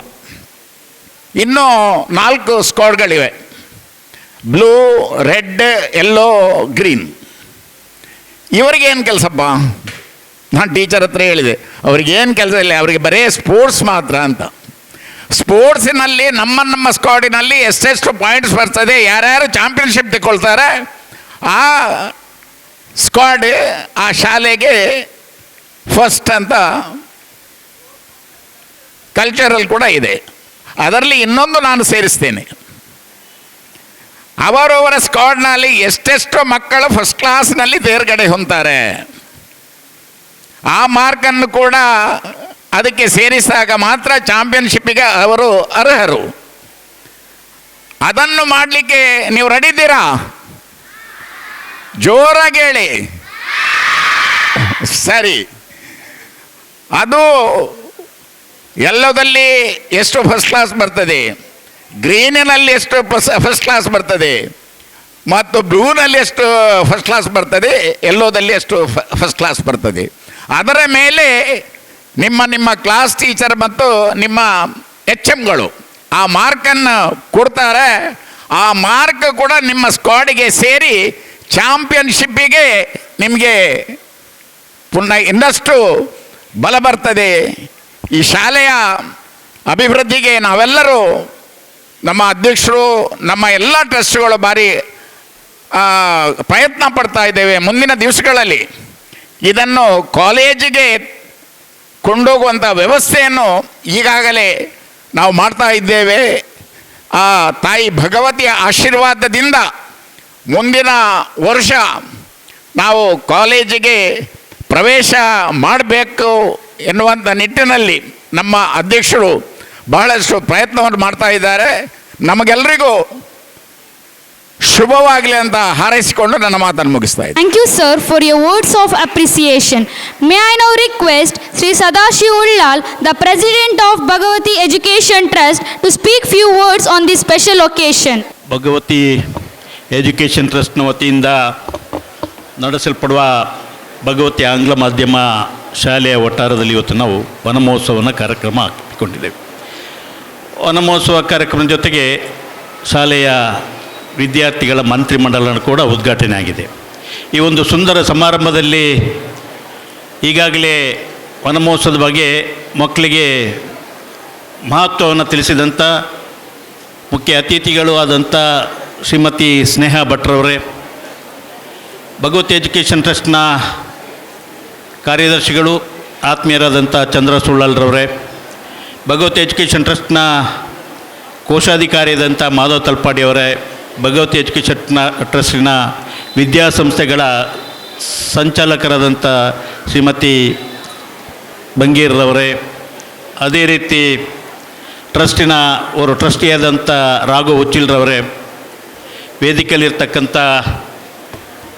[SPEAKER 23] ಇನ್ನೂ 4 ಸ್ಕ್ವಾಡ್ಗಳಿವೆ, ಬ್ಲೂ, ರೆಡ್, ಯೆಲ್ಲೋ, ಗ್ರೀನ್. ಇವರಿಗೇನು ಕೆಲಸಪ್ಪ? ನಾನು ಟೀಚರ್ ಹತ್ರ ಹೇಳಿದೆ, ಅವ್ರಿಗೇನು ಕೆಲಸ ಇಲ್ಲ, ಅವರಿಗೆ ಬರೀ ಸ್ಪೋರ್ಟ್ಸ್ ಮಾತ್ರ ಅಂತ. ಸ್ಪೋರ್ಟ್ಸಿನಲ್ಲಿ ನಮ್ಮ ಸ್ಕ್ವಾಡಿನಲ್ಲಿ ಎಷ್ಟೆಷ್ಟು ಪಾಯಿಂಟ್ಸ್ ಬರ್ತದೆ, ಯಾರ್ಯಾರು ಚಾಂಪಿಯನ್ಶಿಪ್ ತಗೊಳ್ತಾರೆ ಆ ಸ್ಕ್ವಾಡ್ ಆ ಶಾಲೆಗೆ ಫಸ್ಟ್ ಅಂತ ಕಲ್ಚರಲ್ ಕೂಡ ಇದೆ. ಅದರಲ್ಲಿ ಇನ್ನೊಂದು ನಾನು ಸೇರಿಸ್ತೇನೆ, ಅವರವರ ಸ್ಕ್ವಾಡ್ನಲ್ಲಿ ಎಷ್ಟೆಷ್ಟು ಮಕ್ಕಳು ಫಸ್ಟ್ ಕ್ಲಾಸ್ನಲ್ಲಿ ತೇರ್ಗಡೆ ಹೊಂತಾರೆ ಆ ಮಾರ್ಕನ್ನು ಕೂಡ ಅದಕ್ಕೆ ಸೇರಿಸಿದಾಗ ಮಾತ್ರ ಚಾಂಪಿಯನ್ಶಿಪ್ಪಿಗೆ ಅವರು ಅರ್ಹರು. ಅದನ್ನು ಮಾಡಲಿಕ್ಕೆ ನೀವು ರೆಡಿ ಇದ್ದೀರಾ? ಜೋರಾಗಿ ಹೇಳಿ. ಸರಿ, ಅದು ಎಲ್ಲೋದಲ್ಲಿ ಎಷ್ಟು ಫಸ್ಟ್ ಕ್ಲಾಸ್ ಬರ್ತದೆ, ಗ್ರೀನಿನಲ್ಲಿ ಎಷ್ಟು ಫಸ್ಟ್ ಕ್ಲಾಸ್ ಬರ್ತದೆ, ಮತ್ತು ಬ್ಲೂನಲ್ಲಿ ಎಷ್ಟು ಫಸ್ಟ್ ಕ್ಲಾಸ್ ಬರ್ತದೆ, ಯೆಲ್ಲೋದಲ್ಲಿ ಎಷ್ಟು ಫಸ್ಟ್ ಕ್ಲಾಸ್ ಬರ್ತದೆ, ಅದರ ಮೇಲೆ ನಿಮ್ಮ ಕ್ಲಾಸ್ ಟೀಚರ್ ಮತ್ತು ನಿಮ್ಮ HMಗಳು ಆ ಮಾರ್ಕನ್ನು ಕೊಡ್ತಾರೆ. ಆ ಮಾರ್ಕ್ ಕೂಡ ನಿಮ್ಮ ಸ್ಕ್ವಾಡಿಗೆ ಸೇರಿ ಚಾಂಪಿಯನ್ಶಿಪ್ಪಿಗೆ ನಿಮಗೆ ಪುನಃ ಇನ್ನಷ್ಟು ಬಲ ಬರ್ತದೆ. ಈ ಶಾಲೆಯ ಅಭಿವೃದ್ಧಿಗೆ ನಾವೆಲ್ಲರೂ, ನಮ್ಮ ಅಧ್ಯಕ್ಷರು, ನಮ್ಮ ಎಲ್ಲ ಟ್ರಸ್ಟ್ಗಳು ಭಾರಿ ಪ್ರಯತ್ನ ಪಡ್ತಾ ಇದ್ದೇವೆ. ಮುಂದಿನ ದಿವಸಗಳಲ್ಲಿ ಇದನ್ನು ಕಾಲೇಜಿಗೆ ಕೊಂಡೋಗುವಂಥ ವ್ಯವಸ್ಥೆಯನ್ನು ಈಗಾಗಲೇ ನಾವು ಮಾಡ್ತಾ ಇದ್ದೇವೆ. ಆ ತಾಯಿ ಭಗವತಿಯ ಆಶೀರ್ವಾದದಿಂದ ಮುಂದಿನ ವರ್ಷ ನಾವು ಕಾಲೇಜಿಗೆ ಪ್ರವೇಶ ಮಾಡಬೇಕು ಎನ್ನುವಂಥ ನಿಟ್ಟಿನಲ್ಲಿ ನಮ್ಮ ಅಧ್ಯಕ್ಷರು ಬಹಳಷ್ಟು ಪ್ರಯತ್ನವನ್ನು ಮಾಡ್ತಾ ಇದ್ದಾರೆ. ನಮಗೆಲ್ಲರಿಗೂ ಶುಭವಾಗಲಿ ಅಂತ ಹಾರೈಸಿಕೊಂಡು ನನ್ನ ಮಾತನ್ನು ಮುಗಿಸ್ತಾ ಇದ್ದೀನಿ.
[SPEAKER 2] Thank you, sir, for your words of appreciation. May I now request Sri Sadashiv Ullal, the President of Bhagavati Education Trust, to speak few words on this special occasion.
[SPEAKER 3] Bhagavathi education ಟ್ರಸ್ಟ್ನ ವತಿಯಿಂದ ನಡೆಸಲ್ಪಡುವ ಭಗವತಿ ಆಂಗ್ಲ ಮಾಧ್ಯಮ ಶಾಲೆಯ ವಠಾರದಲ್ಲಿ ಇವತ್ತು ನಾವು ವನಮಹೋತ್ಸವನ ಕಾರ್ಯಕ್ರಮ ಹಾಕಿಕೊಂಡಿದ್ದೇವೆ. ವನಮಹೋತ್ಸವ ಕಾರ್ಯಕ್ರಮದ ಜೊತೆಗೆ ಶಾಲೆಯ ವಿದ್ಯಾರ್ಥಿಗಳ ಮಂತ್ರಿಮಂಡಲ ಕೂಡ ಉದ್ಘಾಟನೆ ಆಗಿದೆ. ಈ ಒಂದು ಸುಂದರ ಸಮಾರಂಭದಲ್ಲಿ ಈಗಾಗಲೇ ವನಮಹೋತ್ಸವದ ಬಗ್ಗೆ ಮಕ್ಕಳಿಗೆ ಮಹತ್ವವನ್ನು ತಿಳಿಸಿದಂಥ ಮುಖ್ಯ ಅತಿಥಿಗಳು ಆದಂಥ ಶ್ರೀಮತಿ ಸ್ನೇಹ ಭಟ್ರವರೇ, ಭಗವತಿ ಎಜುಕೇಷನ್ ಟ್ರಸ್ಟ್ನ ಕಾರ್ಯದರ್ಶಿಗಳು ಆತ್ಮೀಯರಾದಂಥ ಚಂದ್ರ ಸುಳ್ಳಲ್ರವರೇ, ಭಗವತಿ ಎಜುಕೇಷನ್ ಟ್ರಸ್ಟ್ನ ಕೋಶಾಧಿಕಾರಿಯಾದಂಥ ಮಾಧವ್ ತಲ್ಪಾಡಿಯವರೇ, ಭಗವತಿ ಎಜುಕೇಷನ್ ಟ್ರಸ್ಟಿನ ವಿದ್ಯಾಸಂಸ್ಥೆಗಳ ಸಂಚಾಲಕರಾದಂಥ ಶ್ರೀಮತಿ ಬಂಗೀರ್ರವರೇ, ಅದೇ ರೀತಿ ಟ್ರಸ್ಟಿನ ಅವರು ಟ್ರಸ್ಟಿಯಾದಂಥ ರಾಘವ್ ಉಚ್ಚಿಲ್ರವರೇ, ವೇದಿಕೆಯಲ್ಲಿರ್ತಕ್ಕಂಥ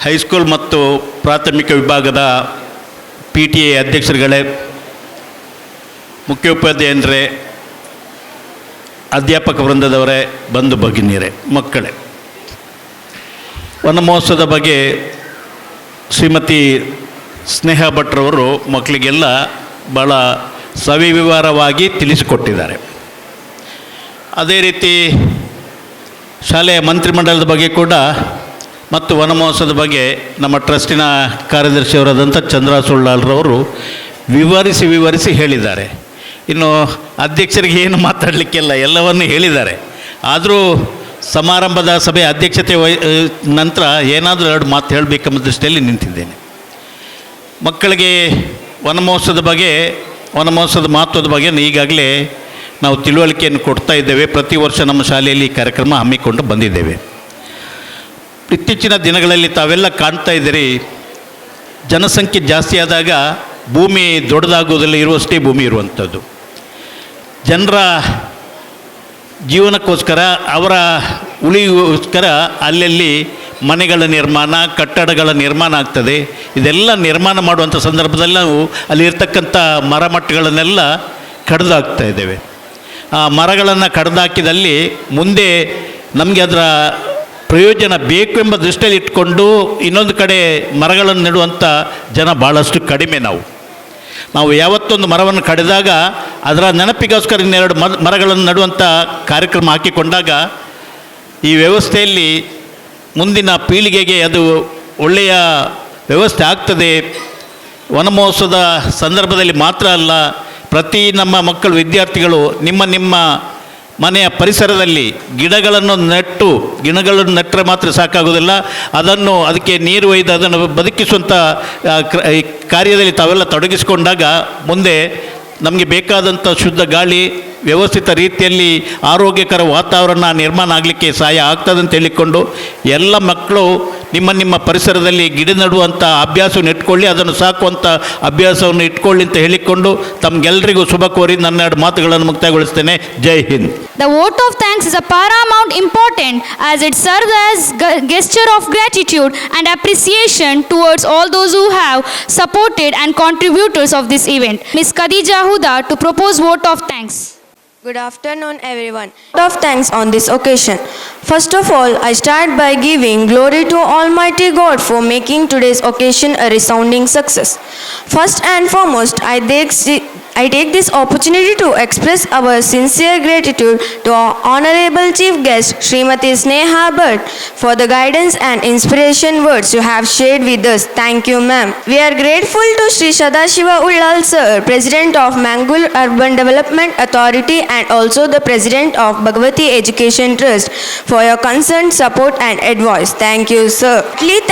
[SPEAKER 3] ಹೈಸ್ಕೂಲ್ ಮತ್ತು ಪ್ರಾಥಮಿಕ ವಿಭಾಗದ PTA ಅಧ್ಯಕ್ಷರುಗಳೇ, ಮುಖ್ಯೋಪಾಧ್ಯಾಯರೇ, ಅಧ್ಯಾಪಕ ವೃಂದದವರೇ, ಬಂಧು ಭಗಿನಿಯರೇ, ಮಕ್ಕಳೇ, ವನಮಹೋತ್ಸವದ ಬಗ್ಗೆ ಶ್ರೀಮತಿ ಸ್ನೇಹ ಭಟ್ರವರು ಮಕ್ಕಳಿಗೆಲ್ಲ ಭಾಳ ಸವಿವರವಾಗಿ ತಿಳಿಸಿಕೊಟ್ಟಿದ್ದಾರೆ. ಅದೇ ರೀತಿ ಶಾಲೆಯ ಮಂತ್ರಿಮಂಡಲದ ಬಗ್ಗೆ ಕೂಡ ಮತ್ತು ವನಮಹೋತ್ಸವದ ಬಗ್ಗೆ ನಮ್ಮ ಟ್ರಸ್ಟಿನ ಕಾರ್ಯದರ್ಶಿಯವರಾದಂಥ ಚಂದ್ರ ಸುಳ್ಳಾಲ್ರವರು ವಿವರಿಸಿ ಹೇಳಿದ್ದಾರೆ. ಇನ್ನು ಅಧ್ಯಕ್ಷರಿಗೆ ಏನು ಮಾತಾಡಲಿಕ್ಕೆಲ್ಲ ಎಲ್ಲವನ್ನು ಹೇಳಿದ್ದಾರೆ. ಆದರೂ ಸಮಾರಂಭದ ಸಭೆ ಅಧ್ಯಕ್ಷತೆ ನಂತರ ಏನಾದರೂ 2 ಮಾತು ಹೇಳಬೇಕೆಂಬ ದೃಷ್ಟಿಯಲ್ಲಿ ನಿಂತಿದ್ದೇನೆ. ಮಕ್ಕಳಿಗೆ ವನಮಹೋತ್ಸವದ ಮಹತ್ವದ ಬಗ್ಗೆ ಈಗಾಗಲೇ ನಾವು ತಿಳುವಳಿಕೆಯನ್ನು ಕೊಡ್ತಾ ಇದ್ದೇವೆ. ಪ್ರತಿ ವರ್ಷ ನಮ್ಮ ಶಾಲೆಯಲ್ಲಿ ಈ ಕಾರ್ಯಕ್ರಮ ಹಮ್ಮಿಕೊಂಡು ಬಂದಿದ್ದೇವೆ. ಇತ್ತೀಚಿನ ದಿನಗಳಲ್ಲಿ ತಾವೆಲ್ಲ ಕಾಣ್ತಾ ಇದ್ದೀರಿ, ಜನಸಂಖ್ಯೆ ಜಾಸ್ತಿ ಆದಾಗ ಭೂಮಿ ದೊಡ್ಡದಾಗುವುದಿಲ್ಲ, ಇರುವಷ್ಟೇ ಭೂಮಿ ಇರುವಂಥದ್ದು. ಜನರ ಜೀವನಕ್ಕೋಸ್ಕರ, ಅವರ ಉಳಿಗೋಸ್ಕರ ಅಲ್ಲಲ್ಲಿ ಮನೆಗಳ ನಿರ್ಮಾಣ, ಕಟ್ಟಡಗಳ ನಿರ್ಮಾಣ ಆಗ್ತದೆ. ಇದೆಲ್ಲ ನಿರ್ಮಾಣ ಮಾಡುವಂಥ ಸಂದರ್ಭದಲ್ಲಿ ನಾವು ಅಲ್ಲಿರ್ತಕ್ಕಂಥ ಮರಮಟ್ಟುಗಳನ್ನೆಲ್ಲ ಕಡ್ದಾಕ್ತಾ ಇದ್ದೇವೆ. ಆ ಮರಗಳನ್ನು ಕಡ್ದಾಕಿದಲ್ಲಿ ಮುಂದೆ ನಮಗೆ ಅದರ ಪ್ರಯೋಜನ ಬೇಕು ಎಂಬ ದೃಷ್ಟಿಯಲ್ಲಿ ಇಟ್ಕೊಂಡು ಇನ್ನೊಂದು ಕಡೆ ಮರಗಳನ್ನು ನೆಡುವಂಥ ಜನ ಭಾಳಷ್ಟು ಕಡಿಮೆ. ನಾವು ಯಾವತ್ತೊಂದು ಮರವನ್ನು ಕಡಿದಾಗ ಅದರ ನೆನಪಿಗೋಸ್ಕರ ಇನ್ನೆರಡು ಮರಗಳನ್ನು ನೆಡುವಂಥ ಕಾರ್ಯಕ್ರಮ ಹಾಕಿಕೊಂಡಾಗ ಈ ವ್ಯವಸ್ಥೆಯಲ್ಲಿ ಮುಂದಿನ ಪೀಳಿಗೆಗೆ ಅದು ಒಳ್ಳೆಯ ವ್ಯವಸ್ಥೆ ಆಗ್ತದೆ. ವನ ಮಹೋತ್ಸವದ ಸಂದರ್ಭದಲ್ಲಿ ಮಾತ್ರ ಅಲ್ಲ, ಪ್ರತಿ ನಮ್ಮ ಮಕ್ಕಳು ವಿದ್ಯಾರ್ಥಿಗಳು ನಿಮ್ಮ ಮನೆಯ ಪರಿಸರದಲ್ಲಿ ಗಿಡಗಳನ್ನು ನೆಟ್ಟರೆ ಮಾತ್ರ ಸಾಕಾಗೋದಿಲ್ಲ, ಅದಕ್ಕೆ ನೀರು ಒಯ್ದು ಅದನ್ನು ಬದುಕಿಸುವಂಥ ಕಾರ್ಯದಲ್ಲಿ ತಾವೆಲ್ಲ ತೊಡಗಿಸಿಕೊಂಡಾಗ ಮುಂದೆ ನಮಗೆ ಬೇಕಾದಂಥ ಶುದ್ಧ ಗಾಳಿ, ವ್ಯವಸ್ಥಿತ ರೀತಿಯಲ್ಲಿ ಆರೋಗ್ಯಕರ ವಾತಾವರಣ ನಿರ್ಮಾಣ ಆಗಲಿಕ್ಕೆ ಸಹಾಯ ಆಗ್ತದೆ ಅಂತ ಹೇಳಿಕೊಂಡು ಎಲ್ಲ ಮಕ್ಕಳು ನಿಮ್ಮ ಪರಿಸರದಲ್ಲಿ ಗಿಡ ನೆಡುವಂಥ ಅಭ್ಯಾಸವನ್ನು ಇಟ್ಕೊಳ್ಳಿ, ಅದನ್ನು ಸಾಕುವಂಥ ಅಭ್ಯಾಸವನ್ನು ಇಟ್ಕೊಳ್ಳಿ ಅಂತ ಹೇಳಿಕೊಂಡು ತಮಗೆಲ್ಲರಿಗೂ ಶುಭ ಕೋರಿ ನನ್ನ ಎರಡು ಮಾತುಗಳನ್ನು ಮುಕ್ತಾಯಗೊಳಿಸ್ತೇನೆ. ಜೈ Hind.
[SPEAKER 2] The vote of thanks is a paramount important as it serves as gesture of gratitude and appreciation towards all those who have supported and contributors of this event. Ms. Khadija Huda to propose vote of thanks.
[SPEAKER 15] Good afternoon, everyone. Vote of thanks on this occasion. First of all, I start by giving glory to Almighty God for making today's occasion a resounding success. First and foremost, I take this opportunity to express our sincere gratitude to our honorable chief guest, Srimati Sneha Bhatt, for the guidance and inspiration words you have shared with us. Thank you, ma'am. We are grateful to Sri Sadashiva Ullal sir, President of Mangalore Urban Development Authority and also the President of Bhagavati Education Trust for your concerned support and advice. Thank you, sir.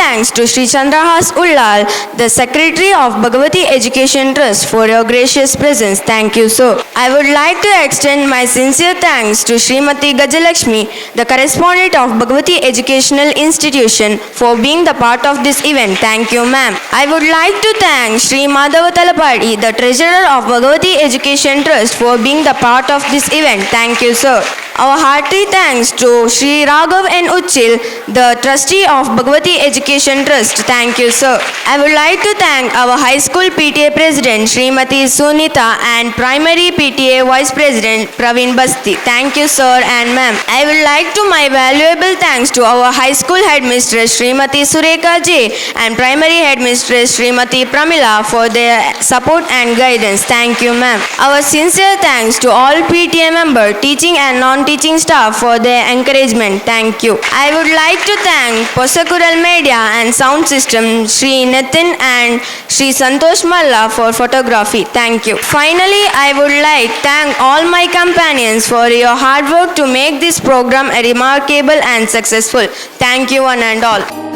[SPEAKER 15] Thanks to Sri Chandrahas Ullal, the Secretary of Bhagavati Education Trust, for your gracious presence. Thank you, sir. I would like to extend my sincere thanks to Srimati Gajalakshmi, the correspondent of Bhagavati Educational Institution, for being the part of this event. Thank you, ma'am. I would like to thank Sri Madhava Talapadi, the treasurer of Bhagavati Education Trust, for being the part of this event. Thank you, sir. Our hearty thanks to Sri Raghav N. Uchil, the trustee of Bhagavati Education Trust. Thank you, sir. I would like to thank our high school PTA president, Srimati Sunita, and primary PTA vice president, Praveen Basti. Thank you, sir and ma'am. I would like to my valuable thanks to our high school headmistress, Srimati Surekha J, and primary headmistress, Srimati Pramila, for their support and guidance. Thank you, ma'am. Our sincere thanks to all PTA members, teaching and non-teaching staff for their encouragement. Thank you. I would like to thank Posakural Media and Sound System, Sri Nitin and Sri Santosh Malla for photography. Thank you. Finally, I would like to thank all my companions for your hard work to make this program a remarkable and successful. Thank you one and all.